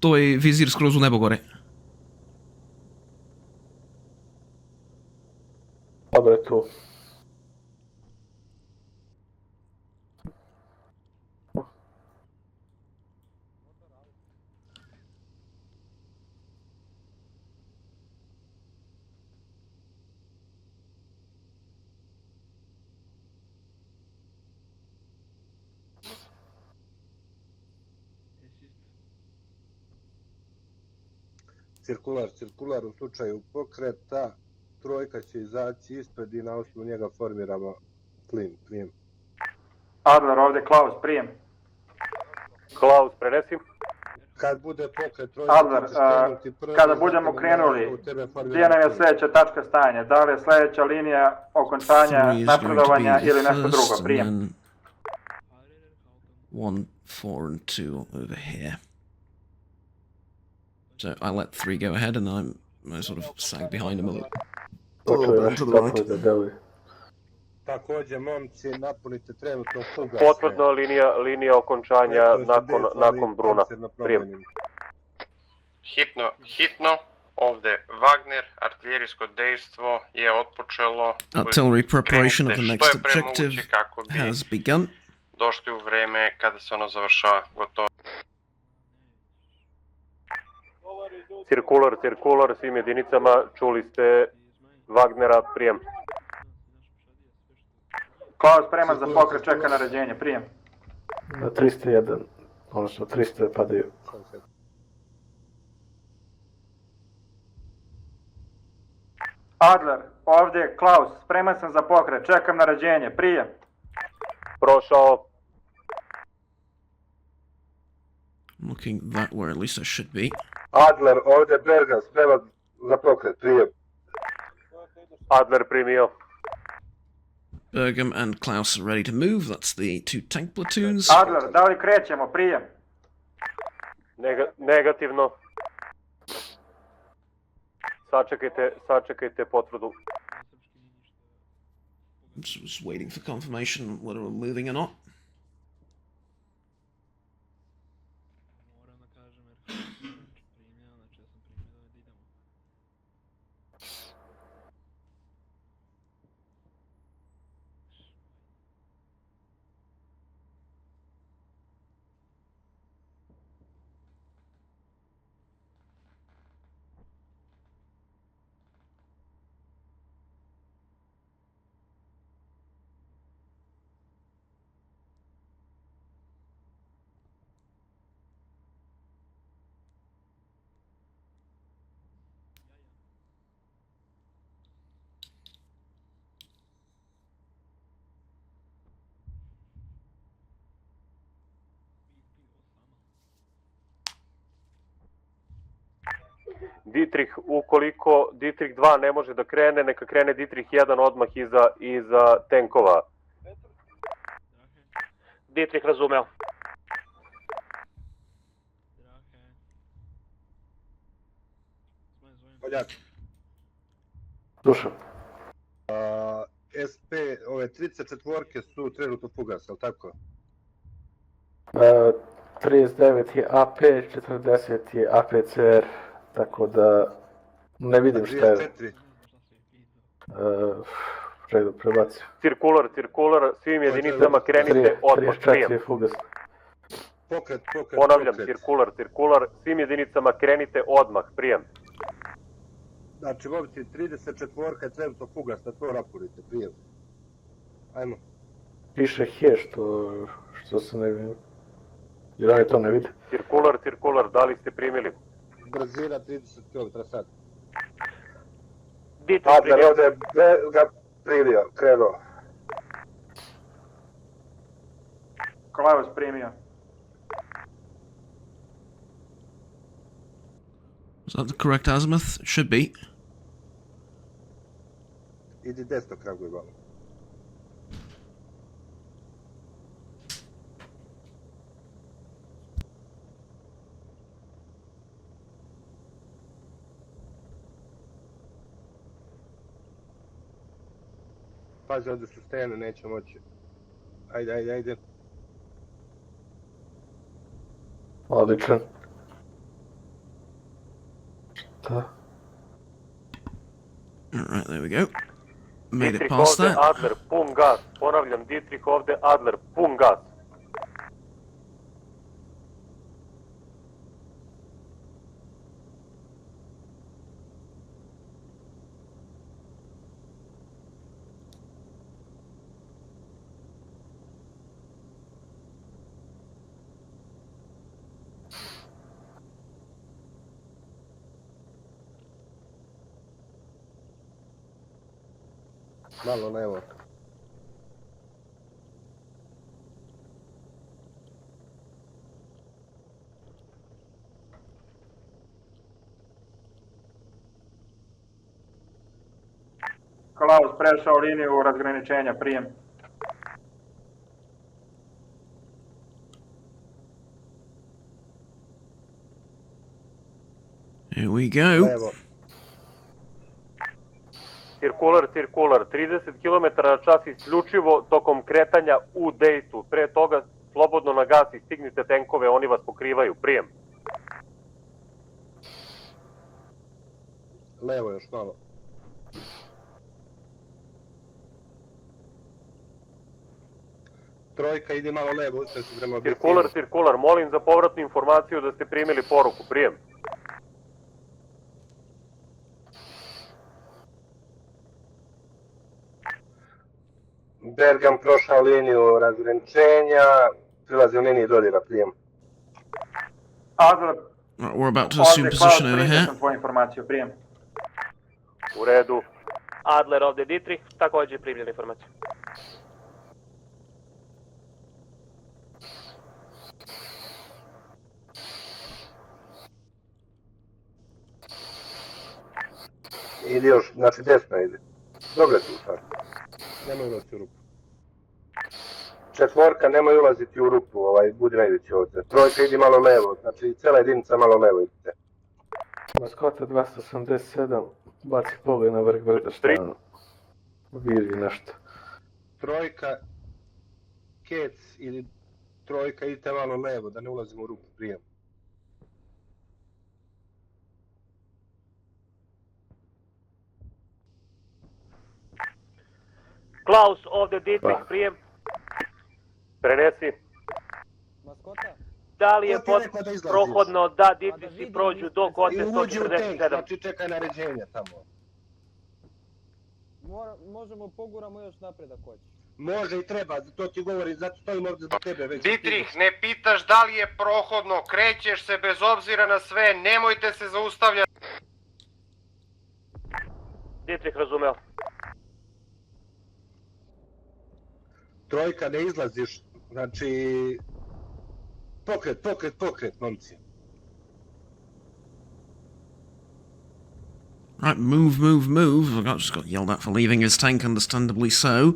To je vizir skroz u nebo gore. Dobro je tu. Cirkular u slučaju pokreta, trojka će izaći ispred i na osnovu njega formiramo klin, prijem. Adler ovdje, Klaus, prijem. Klaus, prenesi. Kad bude pokret Adler, kada budemo krenuli, gdje nam je sljedeća tačka stajanja? Da li je sljedeća linija okončanja 3 is going to be napredovanja the ili nešto drugo? first, and Prijem. then 1, 4, and 2 over here. So I let 3 go ahead, and I sort of sag behind him a little bit to the right. Također, momci, napunite trenutno fugase. Potvrdno linija okončanja nakon Bruna. Prijem. Hitno, ovdje Wagner, artiljerijsko dejstvo je otpočelo. Artillery preparation of the next objective has begun. Došli u vreme kada se ono završava, gotovo. Cirkular, svim jedinicama, čuli ste Wagnera, prijem. Klaus spreman za pokret, čeka naređenje, prijem. 301, odnosno 300 padaju. Adler, ovdje Klaus, spreman sam za pokret, čekam naređenje, prijem. Prošao. Looking that way, at least I should be. Adler, ovdje Bergan, spreman za pokret, prijem. Adler primio. Bergam and Klaus are ready to move. That's the 2 tank platoons. Adler, da li krećemo, prijem? Negativno. Sačekajte potvrdu. I'm just waiting for confirmation whether we're moving or not. Dietrich, ukoliko Dietrich 2 ne može da krene, neka krene Dietrich 1 odmah iza tenkova. Dietrich razumeo. Poljak. Slušam. SP, ove 34-ke su trenutno fugas, ali tako? 39 je AP, 40 je APCR, tako da ne vidim šta je. 34. Čekaj da prebacim. Cirkular, svim jedinicama krenite odmah. 34 je fugas. Pokret. Ponavljam, cirkular, svim jedinicama krenite odmah, prijem. Znači, momci, 34-ka je trenutno fugas, da to raporite, prijem. Ajmo. Piše he, što se ne vidi. Jer oni to ne vide. Cirkular, da li ste primili? Brzina 30 km/h. Adler, ovdje je ga primio, krenuo. Klaus primio. Is that the correct azimuth? It should be. Idi desno kraguj malo. Pazi, ovdje su stene, neće moći. Ajde. Odličan. Alright, there we go. Made it Dietrich past ovdje, that. Adler, pun gas. Ponavljam, Dietrich ovdje, Adler, pun gas. Malo levo. Klaus prešao liniju razgraničenja, prijem. Here we go. Levo. Cirkular, 30 km/h isključivo tokom kretanja u dejtu. Pre toga slobodno na gas i stignite tenkove, oni vas pokrivaju. Prijem. Levo još malo. Trojka, idi malo levo, ustaje se prema objektivu. Cirkular, molim za povratnu informaciju da ste primili poruku. Prijem. Bergam prošao liniju razgraničenja, prilazi u liniji dodira, prijem. Adler, We're about to assume position over here. sam tvoju informaciju, prijem. U redu. Adler ovdje Dietrich, također primljena informacija. Idi još, znači desno ide. Dobro ti u stvari. Nemoj ulaziti u rupu. Četvorka, nemoj ulaziti u rupu, budi najveći ovdje. Trojka, idi malo levo, znači cijela jedinica malo levo idite. Maskota 287, baci pogled na vrh brda šta vidi nešto. Trojka, kec ili trojka, idite malo levo, da ne ulazimo u rupu, prijem. Klaus ovdje Dietrich, prijem. Prenesi. Maskota? Da li je prohodno da Dietrichi prođu do kote I uđi u tank, 147? znači čekaj naređenja tamo. Možemo poguramo još napred ako hoćeš. Može i treba, to ti govori, zato stojim ovdje zbog tebe već. Dietrich, ne pitaš da li je prohodno, krećeš se bez obzira na sve, nemojte se zaustavljati. Dietrich, razumeo. Trojka, ne izlaziš, znači... Pokret, momci. Right, move. I just got yelled at for leaving his tank, understandably so.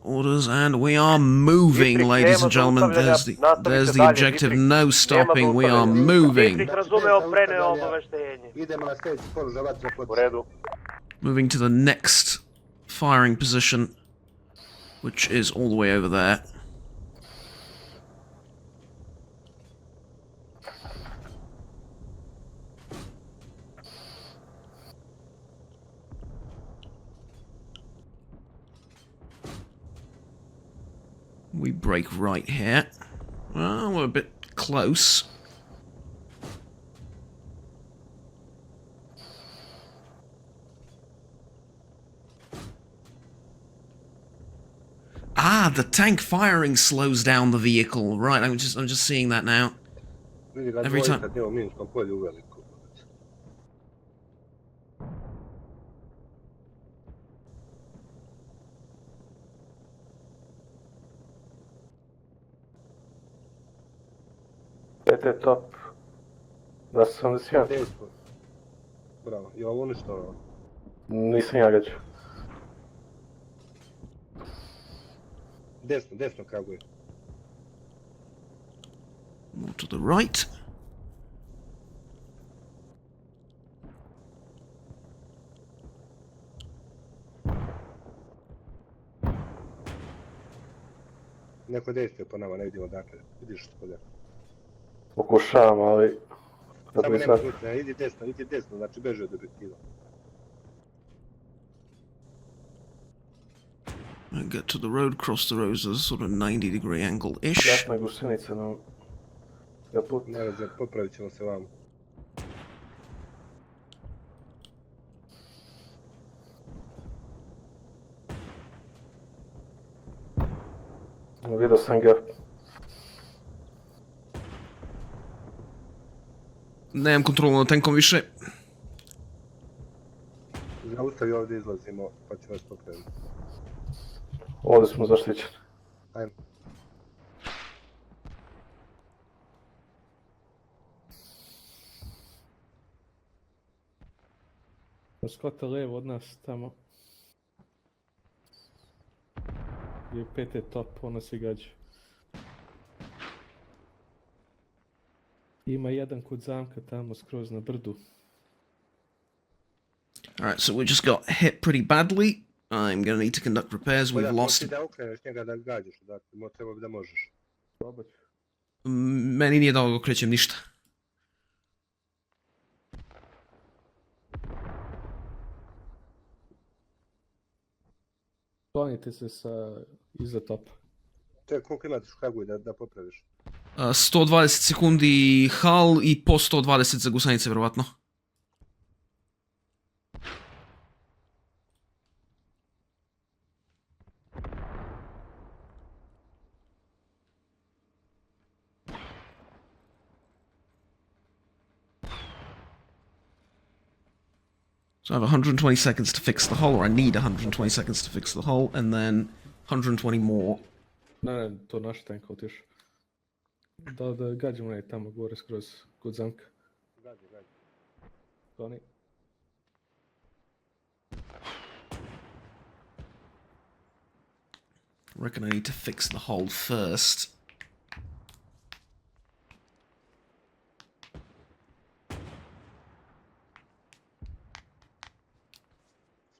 Orders, and we are moving, ladies and gentlemen. There's the objective. No stopping. We are moving. Dietrich, razumeo, preneo obaveštenje. Idemo na sljedeći spor za vatre U redu. Moving to the next firing position, which is all the way over there. We break right here. Well, we're a bit close. Ah, the tank firing slows down the vehicle. Right, I'm just seeing that now. Every time. PT top 271. Bravo, je ovo uništeno? Nisam ja gađao. Desno kraguje. More to the right. Neko dejstvo po nama, ne vidimo dakle. Vidiš što podje. Pokušavam, ali... Samo nema slutne, idi desno, znači beže od objektiva. And get to the road, cross the road, there's a sort of 90-degree angle-ish. Jasna gusenica, no... Ja put... Ne, popravit ćemo se vamo. Vidio sam ga. Nemam kontrolu nad tankom više. Zaustavi ovdje izlazimo, pa ću vas pokrenuti. Ovdje smo zaštićeni. Ajmo. Skota levo od nas tamo. Je PT top, ona se gađa. Ima jedan kod zamka tamo skroz na brdu. Alright, so we just got hit pretty badly. I'm gonna need to conduct repairs. We've lost... Da okreneš njega da gađaš, da treba bi da možeš. Probat ću. Meni nije da okrećem ništa. Klonite se sa iza topa. Čekaj, koliko imate škaguj da popraviš? 120 sekundi hal i po 120 za gusenice, vjerovatno. So I have 120 seconds to fix the hull, or I need 120 seconds to fix the hull, and then 120 more. Ne, to naš tank otiš. Da gađamo ne tamo gore skroz kod zamka. Gađi. Toni. I reckon I need to fix the hull first.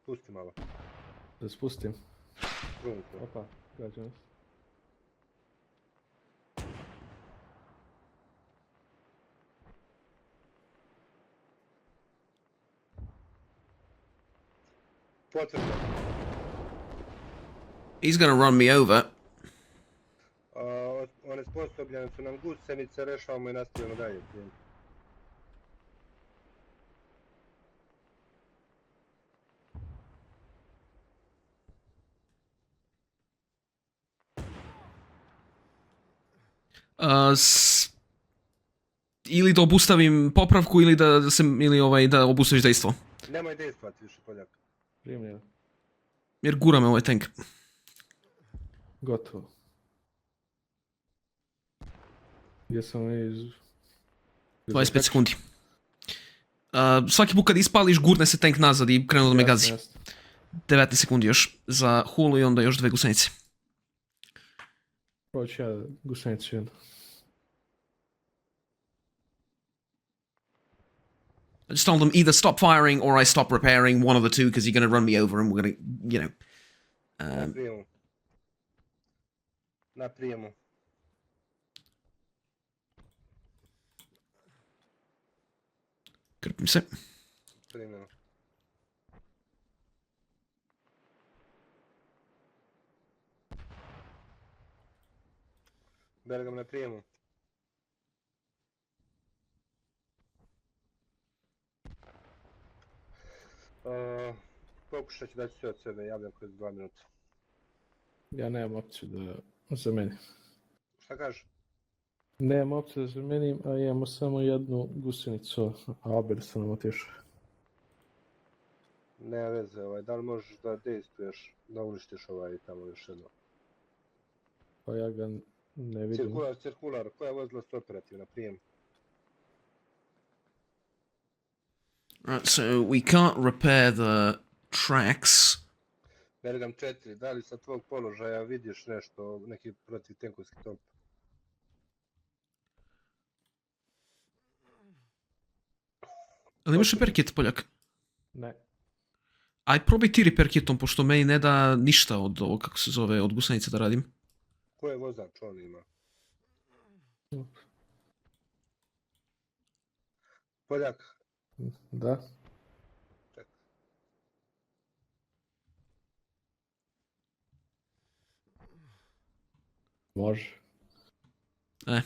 Spusti malo. Da spustim. Krunite. Opa, gađa nas. Potvrda. He's gonna run me over. Onesposobljene su nam gusenice, rešavamo i nastavljamo dalje. Ili da obustavim popravku ili da obustaviš dejstvo. Nemoj dejstvati više, Poljak. Primljeno. Jer gura me ovaj tank. Gotovo. Gdje sam iz... 25 sekundi. Svaki put kad ispališ, gurne se tank nazad i krenu da me gazi. 19 sekundi još za hulu i onda još 2 gusenice. Proći ja gusenicu jednu. I just told them either stop firing or I stop repairing, one of the two, because you're going to run me over and we're going to, you know... Na prijemu. Krpim se. Primjeno. Belgam na prijemu. Pokušat ću daći sve od sebe, javljam kroz 2 minuta. Ja nemam opciju da zamenim. Šta kažeš? Nemam opciju da zamenim, a imamo samo jednu gusenicu, a obe su nam otišli. Nema veze, da li možeš da dejstvuješ, da uništiš tamo još jedno? Pa ja ga ne vidim. Cirkular, koja vozila su operativna, prijem? Right, so we can't repair the tracks. Belgam 4, da li sa tvog položaja vidiš nešto, neki protivtenkovski top? Ali imaš repair kit, Poljak? Ne. Aj, probaj ti repair kitom, pošto meni ne da ništa od ovo, kako se zove, od gusenice da radim. Ko je vozač on ima? Poljak? Da. Čekaj. Može.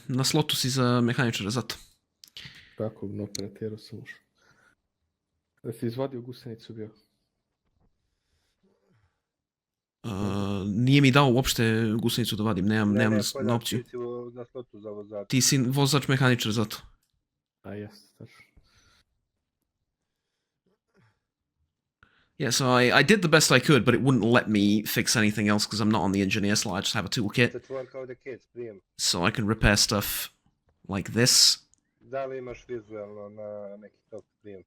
Na slotu si za mehaničara, zato. Kako bi operatera sam ušao. Da si izvadio gusenicu bio? Nije mi dao uopšte gusenicu da vadim, nemam na opciju. Ti si na slotu za vozača. Ti si vozač mehaničar, zato. A jes, tačno. Yeah, so I did the best I could, but it wouldn't let me fix anything else because I'm not on the engineer slot. I just have a toolkit. So I can repair stuff like this. Da li imaš vizualno na neki top prijem?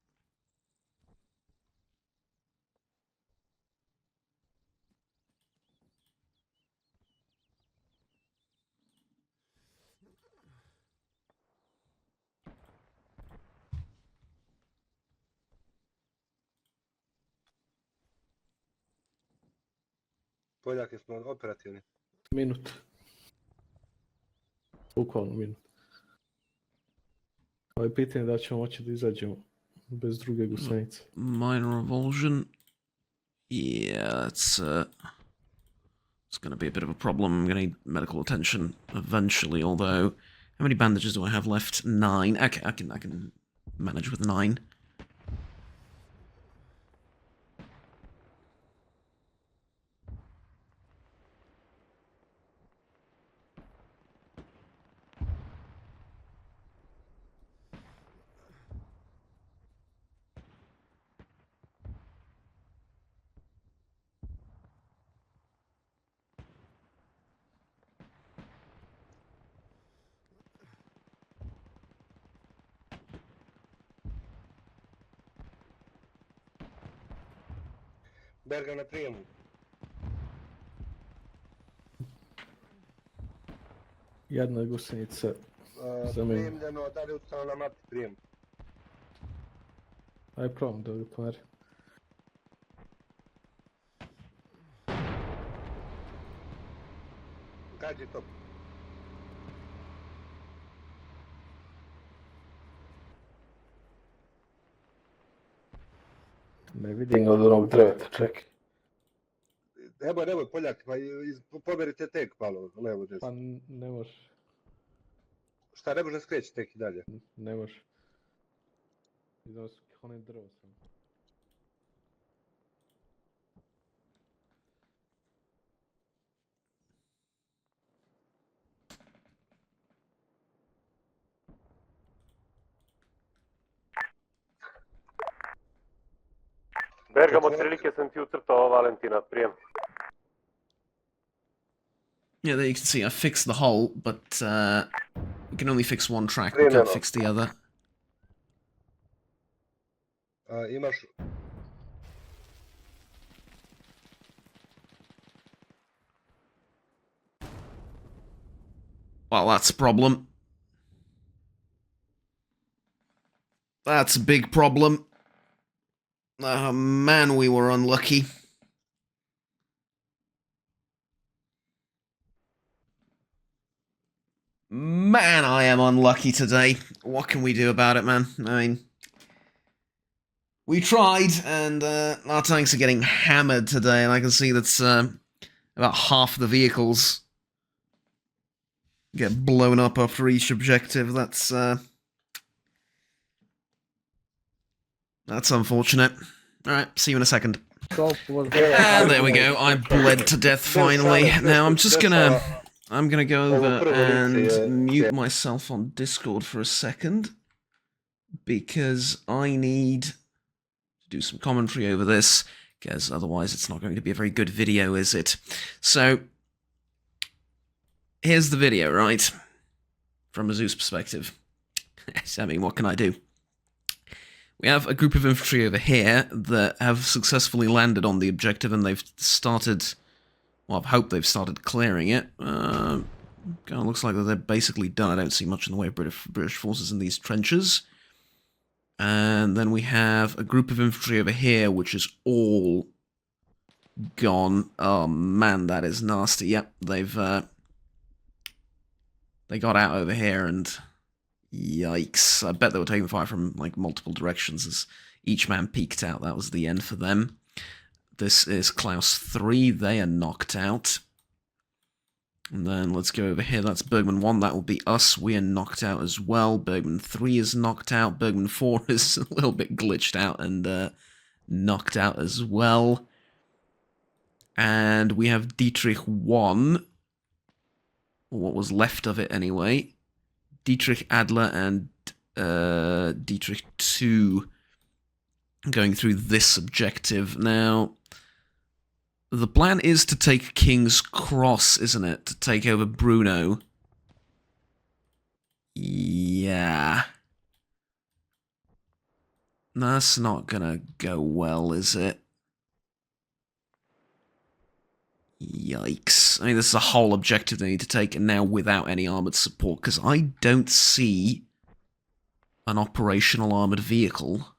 Poljak, jesmo operativni? Minut. Bukvalno minut. Ovo je pitanje da ćemo moći da izađemo bez druge gusenice. Minor revulsion. Yeah, it's going to be a bit of a problem. I'm going to need medical attention eventually, although... How many bandages do I have left? 9. Okay, I can manage with 9. Berga na prijemu. Jedna gusenica za mene. Prijemljeno, da li je utano na mapi prijem? Aj probam da ovdje pomeri. Kaži to. Ne vidim ga od onog drveta, čekaj. Nemoj Poljak, pa pomerite tek malo, levo desno. Pa ne može. Šta, ne može skreći tek i dalje? Ne može. Idemo su onaj drvo sam. Bergam, otprilike sam ti ucrtao Valentina, prijem. Yeah, there you can see I fixed the hole, but we can only fix one track, we can't fix the other. Imaš... Well, that's a problem. That's a big problem. Oh man, we were unlucky. Man, I am unlucky today. What can we do about it, man? I mean, we tried, and our tanks are getting hammered today, and I can see that's about half the vehicles get blown up after each objective. That's unfortunate. Alright, see you in a second. And there we go, I bled to death finally. Now I'm just gonna go over and mute myself on Discord for a second, because I need to do some commentary over this, because otherwise it's not going to be a very good video, is it? So, here's the video, right? From a Zeus perspective. I mean, what can I do? We have a group of infantry over here that have successfully landed on the objective, and they've started... Well, I hope they've started clearing it. Kind of looks like they're basically done. I don't see much in the way of British forces in these trenches. And then we have a group of infantry over here, which is all gone. Oh man, that is nasty. Yep, they've they got out over here, and yikes! I bet they were taking fire from like multiple directions as each man peeked out. That was the end for them. This is Klaus 3, they are knocked out. And then let's go over here, that's Bergman 1, that will be us, we are knocked out as well. Bergman 3 is knocked out, Bergman 4 is a little bit glitched out and knocked out as well. And we have Dietrich 1, or what was left of it anyway. Dietrich Adler and Dietrich 2 going through this objective. Now, the plan is to take King's Cross, isn't it? To take over Bruno. Yeah. That's not gonna go well, is it? Yikes. I mean, this is a whole objective they need to take, and now without any armoured support, because I don't see an operational armoured vehicle.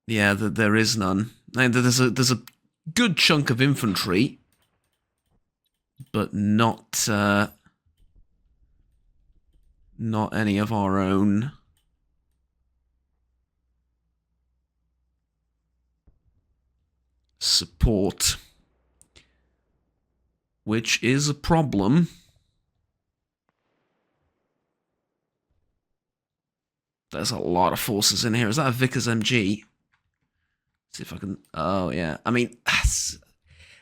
Yeah, there is none. And there's a good chunk of infantry, but not any of our own. Support, which is a problem. There's a lot of forces in here. Is that a Vickers MG? See if I can... Oh, yeah. I mean,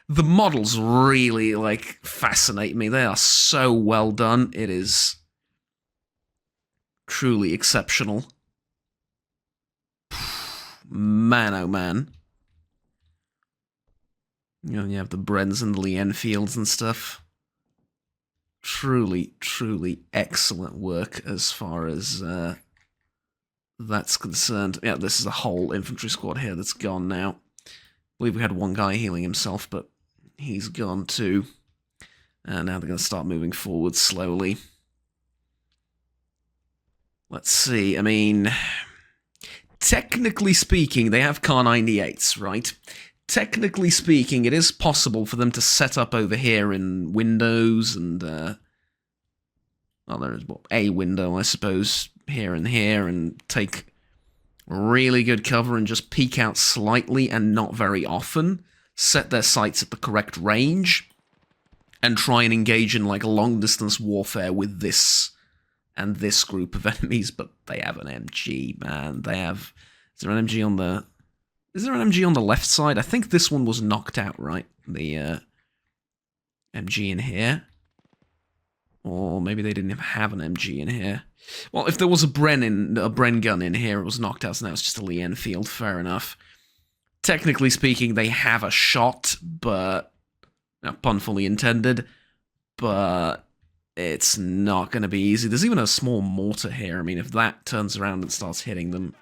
the models really, like, fascinate me. They are so well done. It is truly exceptional. Man, oh man. You know, you have the Brens and the Lee Enfields and stuff. Truly, truly excellent work as far as that's concerned. Yeah, this is a whole infantry squad here that's gone now. I believe we had one guy healing himself, but he's gone too. And now they're going to start moving forward slowly. Let's see, I mean... Technically speaking, they have Kar 98s, right? Technically speaking, it is possible for them to set up over here in windows and, well, there is a window, I suppose, here and take really good cover and just peek out slightly and not very often, set their sights at the correct range, and try and engage in, like, long-distance warfare with this and this group of enemies, but they have an MG, man. They have... Is there an MG on the... Is there an MG on the left side? I think this one was knocked out, right? The MG in here. Or maybe they didn't even have an MG in here. Well, if there was a Bren gun in here, it was knocked out, so now it's just a Lee Enfield. Fair enough. Technically speaking, they have a shot, but... pun fully intended. But it's not going to be easy. There's even a small mortar here. I mean, if that turns around and starts hitting them...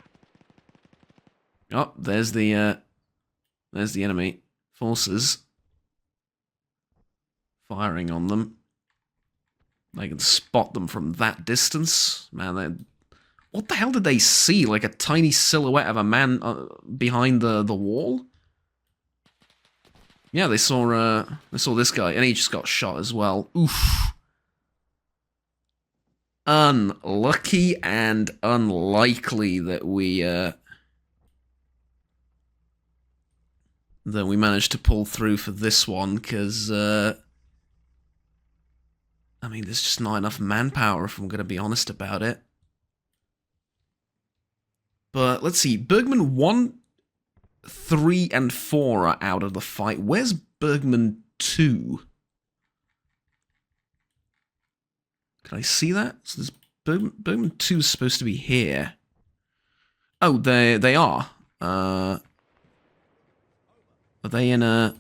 Oh, there's the enemy forces firing on them. They can spot them from that distance. Man, what the hell did they see? Like a tiny silhouette of a man behind the wall? Yeah, they saw this guy, and he just got shot as well. Oof. Unlucky and unlikely that we managed to pull through for this one, because, I mean, there's just not enough manpower, if I'm going to be honest about it. But, let's see, Bergman 1, 3, and 4 are out of the fight. Where's Bergman 2? Can I see that? So there's Bergman 2 is supposed to be here. Oh, they are. Are they in a...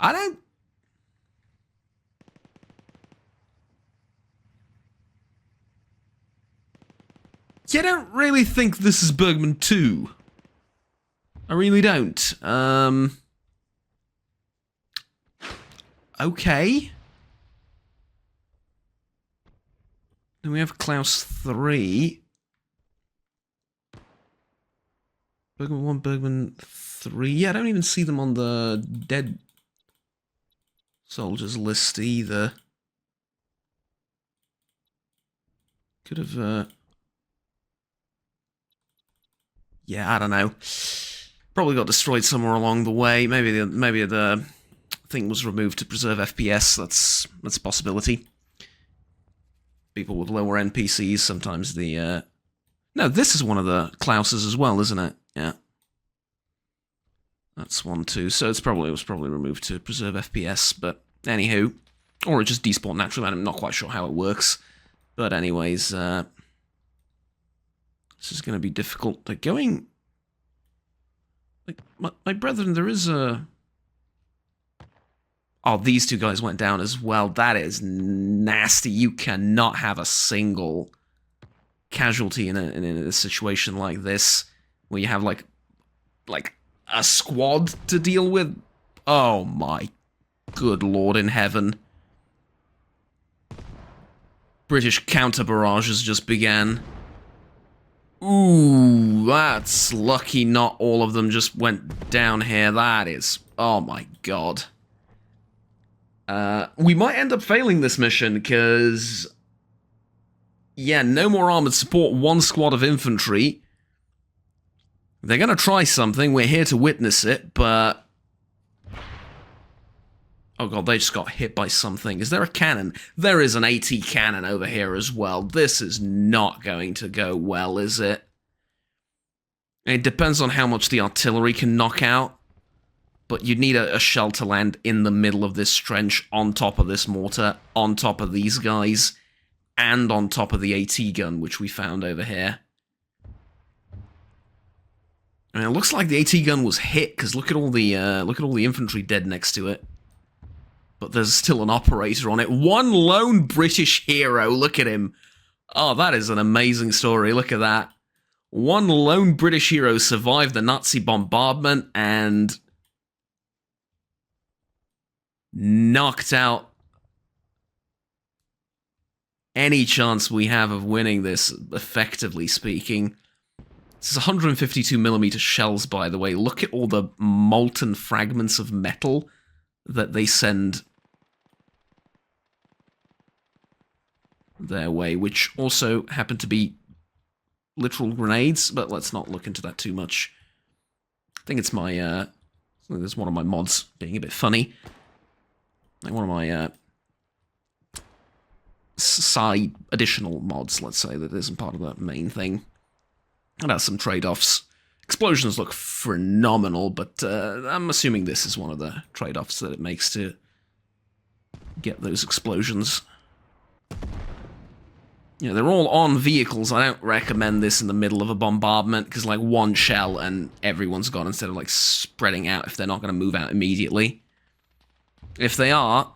I don't... Yeah, I don't really think this is Bergman 2. I really don't. Okay. Then we have Klaus 3. Bergman 1, Bergman 3. Yeah, I don't even see them on the dead soldiers list either. Could have, yeah, I don't know. Probably got destroyed somewhere along the way. Maybe the thing was removed to preserve FPS. That's a possibility. People with lower NPCs, sometimes the... No, this is one of the Klauses as well, isn't it? Yeah. That's one too. So it was probably removed to preserve FPS, but anywho. Or it just despawned naturally. I'm not quite sure how it works. But anyways, this is going to be difficult. They're going... Like, my brethren, there is a... Oh, these two guys went down as well. That is nasty. You cannot have a single casualty in a situation like this, where you have, like a squad to deal with. Oh my good Lord in heaven. British counter barrages just began. Ooh, that's lucky not all of them just went down here. That is... Oh my god. We might end up failing this mission, because... Yeah, no more armored support, 1 squad of infantry. They're gonna try something, we're here to witness it, but... Oh god, they just got hit by something. Is there a cannon? There is an AT cannon over here as well. This is not going to go well, is it? It depends on how much the artillery can knock out. But you'd need a shell to land in the middle of this trench, on top of this mortar, on top of these guys, and on top of the AT gun, which we found over here. And it looks like the AT gun was hit, because look at all the infantry dead next to it. But there's still an operator on it. One lone British hero, look at him. Oh, that is an amazing story, look at that. One lone British hero survived the Nazi bombardment and knocked out any chance we have of winning this, effectively speaking. This is 152mm shells, by the way. Look at all the molten fragments of metal that they send their way, which also happen to be literal grenades, but let's not look into that too much. I think it's my, there's one of my mods being a bit funny. Like one of my, side additional mods, let's say, that isn't part of the main thing. It has some trade-offs. Explosions look phenomenal, but I'm assuming this is one of the trade-offs that it makes to get those explosions. Yeah, they're all on vehicles. I don't recommend this in the middle of a bombardment, because like one shell and everyone's gone instead of like spreading out if they're not going to move out immediately. If they are,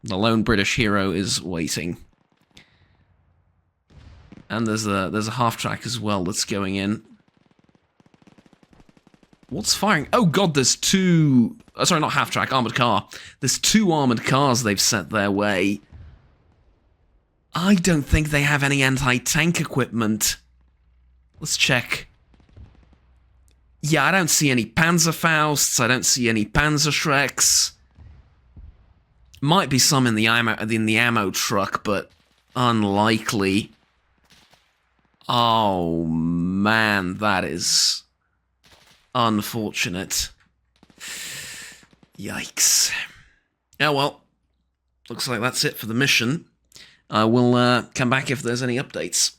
the lone British hero is waiting. And there's a half-track as well that's going in. What's firing? Oh god, there's two... Oh, sorry, not half-track, armoured car. There's 2 armoured cars they've sent their way. I don't think they have any anti-tank equipment. Let's check. Yeah, I don't see any Panzerfausts, I don't see any Panzerschrecks. Might be some in the ammo truck, but unlikely. Oh man, that is unfortunate. Yikes. Oh well, looks like that's it for the mission. I will come back if there's any updates.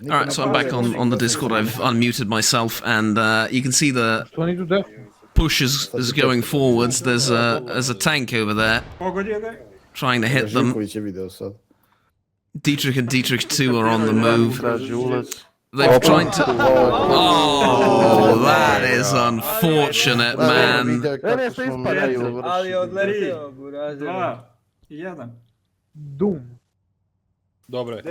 Alright, so I'm back on the Discord. I've unmuted myself, and you can see the push is going forwards. There's a tank over there trying to hit them. Dietrich and Dietrich 2 are on the move. They've tried to... Oh, that is unfortunate, man. Doom. Dobro je.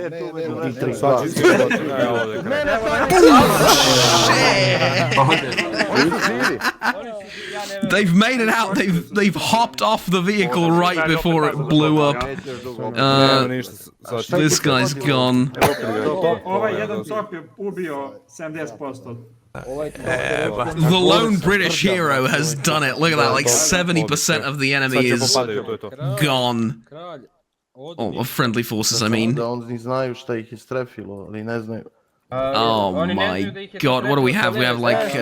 They've made it out. They've hopped off the vehicle right before it blew up. This guy's gone. Ovaj jedan cop je ubio 70%. The lone British hero has done it. Look at that, like 70% of the enemy is gone. Oh, of friendly forces, I mean. Oni znaju šta ih je strefilo, ali ne znaju. Oh my god, what do we have? We have like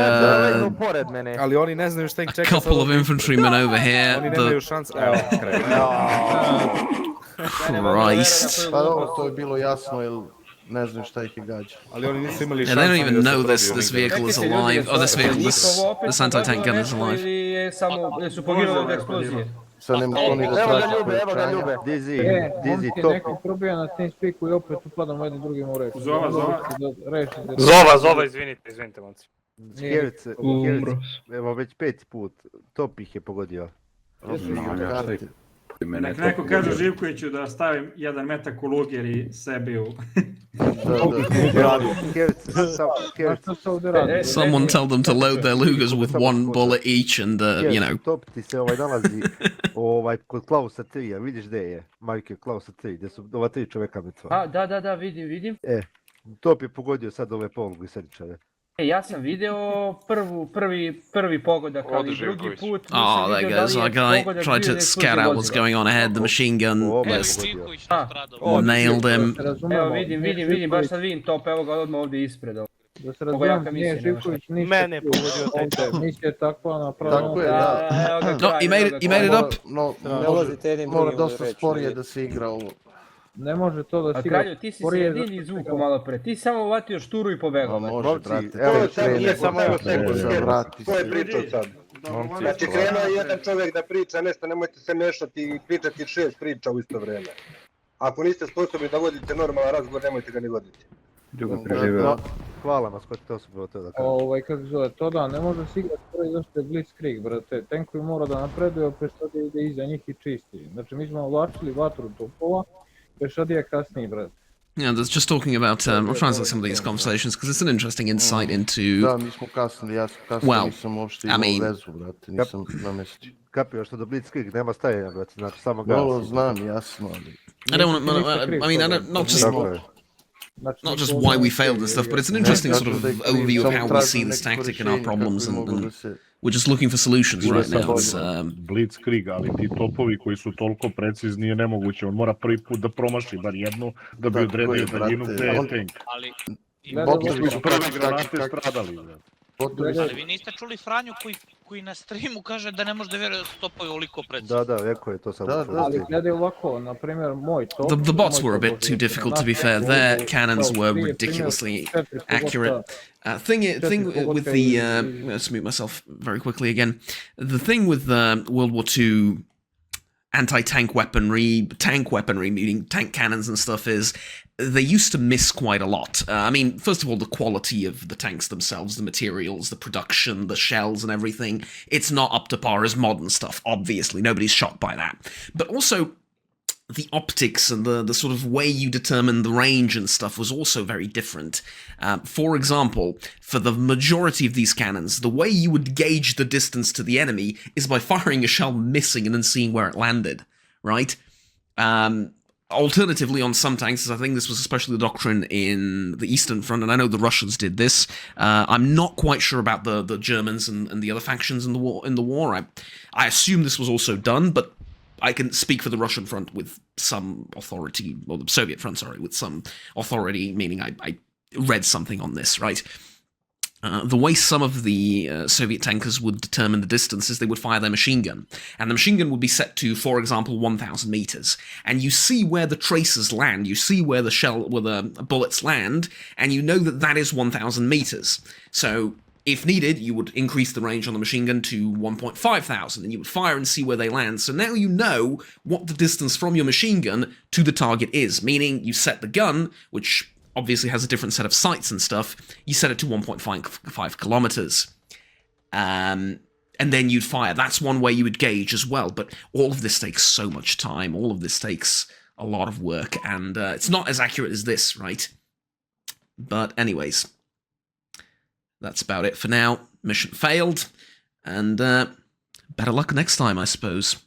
Ali oni ne znaju šta ih čeka. A couple of infantrymen over here. Oni nemaju šanse. Evo, Christ. Pa dobro, to je bilo jasno, jer ne znaju šta ih je gađa. Ali oni nisu imali šanse. They don't even know this vehicle is alive. Oh, this anti-tank gun is alive. Su poginuli od eksplozije. Sad nema ko ni da traži. Dizi, top. Neko probija na TeamSpeaku i opet upadamo jedni drugim u reč. Zova, izvinite, momci. Skjerice, evo već 5 put, top ih je pogodio. Nek neko kaže Živkoviću da stavim 1 metak u luger i sebi u... Someone tell them to load their Lugers with 1 bullet each and, you know. Top ti se nalazi Kod Klausa 3, a vidiš gde je? Majke Klausa 3, gde su ova 3 čoveka mrtva. A, da, vidim. Top je pogodio sad ove polugliseričare. Ja sam video prvi pogodak, ali drugi put nisam there video da goes li our je guy. pogodak Tried bio to da scout out what's going on ahead. The machine gun nailed him. Evo vidim, baš sad vidim top, evo ga odmah ovdje ispred. Da se razumem, nije Živković ništa. Mene je pogodio taj top. Misija takva napravljena. Tako je, da. No, he made it up. No, mora dosta sporije da se igra ovo. Ne može to da se igra. A Kralju, ti si se jedini izvukao malo pre. Ti samo uvatio šturu i pobegao. Može, brate. Evo, nije samo evo vrati ko je pričao sad? Znači, krenuo je jedan čovjek da priča nešto, nemojte se mešati i pričati 6 priča u isto vreme. Ako niste sposobni da vodite normalan razgovor, nemojte ga ni voditi. Hvala maskoti, to sam bilo to da kažem. Kako zove, to da, ne može se igrati prvi zašto je Blitzkrieg, brate. Tenkovi mora da napreduju, Pešadija ide iza njih i čisti. Znači, mi smo uvlačili vatru topova, Pešadija kasnije, brate. Yeah, there's just talking about, I'll translate some of these conversations because it's an interesting insight into... Da, mi smo kasnili, ja sam kasnili, nisam uopšte imao vezu, brate, nisam na mjestu. Kapio što do Blitzkrieg nema stajanja, brate, znači samo gas. No, znam, jasno, ali... I don't want to, I mean, not just why we failed and stuff, but it's an interesting sort of overview of how we see this tactic and our problems, and we're just looking for solutions right now. Blitzkrieg, ali ti topovi koji su toliko precizni je nemoguće, on mora prvi put da promaši bar jednu, da bi odredio daljinu gde je tank. Ali prvi granate stradali. Ali vi niste čuli Franju koji na streamu kaže da ne može da vjeruje da su topovi ovoliko precizni. Da, rekao je to sad. Ali gledaj ovako, na primjer, moj top... The bots were a bit too difficult, to be fair. Their cannons were ridiculously accurate. Thing with the... let's mute myself very quickly again. The thing with World War II anti-tank weaponry, meaning tank cannons and stuff, is they used to miss quite a lot. I mean, first of all, the quality of the tanks themselves, the materials, the production, the shells and everything, it's not up to par as modern stuff, obviously. Nobody's shocked by that. But also, the optics and the sort of way you determine the range and stuff was also very different. For example, for the majority of these cannons, the way you would gauge the distance to the enemy is by firing a shell missing and then seeing where it landed, right? Alternatively, on some tanks, I think this was especially the doctrine in the Eastern Front, and I know the Russians did this. I'm not quite sure about the Germans and the other factions in the war. I assume this was also done, but I can speak for the Russian front with some authority, or the Soviet front, sorry, with some authority, meaning I read something on this, right? The way some of the Soviet tankers would determine the distance is they would fire their machine gun. And the machine gun would be set to, for example, 1,000 meters. And you see where the tracers land, you see where the bullets land, and you know that that is 1,000 meters. So, if needed, you would increase the range on the machine gun to 1,500, and you would fire and see where they land. So now you know what the distance from your machine gun to the target is, meaning you set the gun, which obviously has a different set of sights and stuff, you set it to 1.5 kilometers. And then you'd fire. That's one way you would gauge as well, but all of this takes so much time, all of this takes a lot of work, and it's not as accurate as this, right? But anyways, that's about it for now. Mission failed, and better luck next time, I suppose.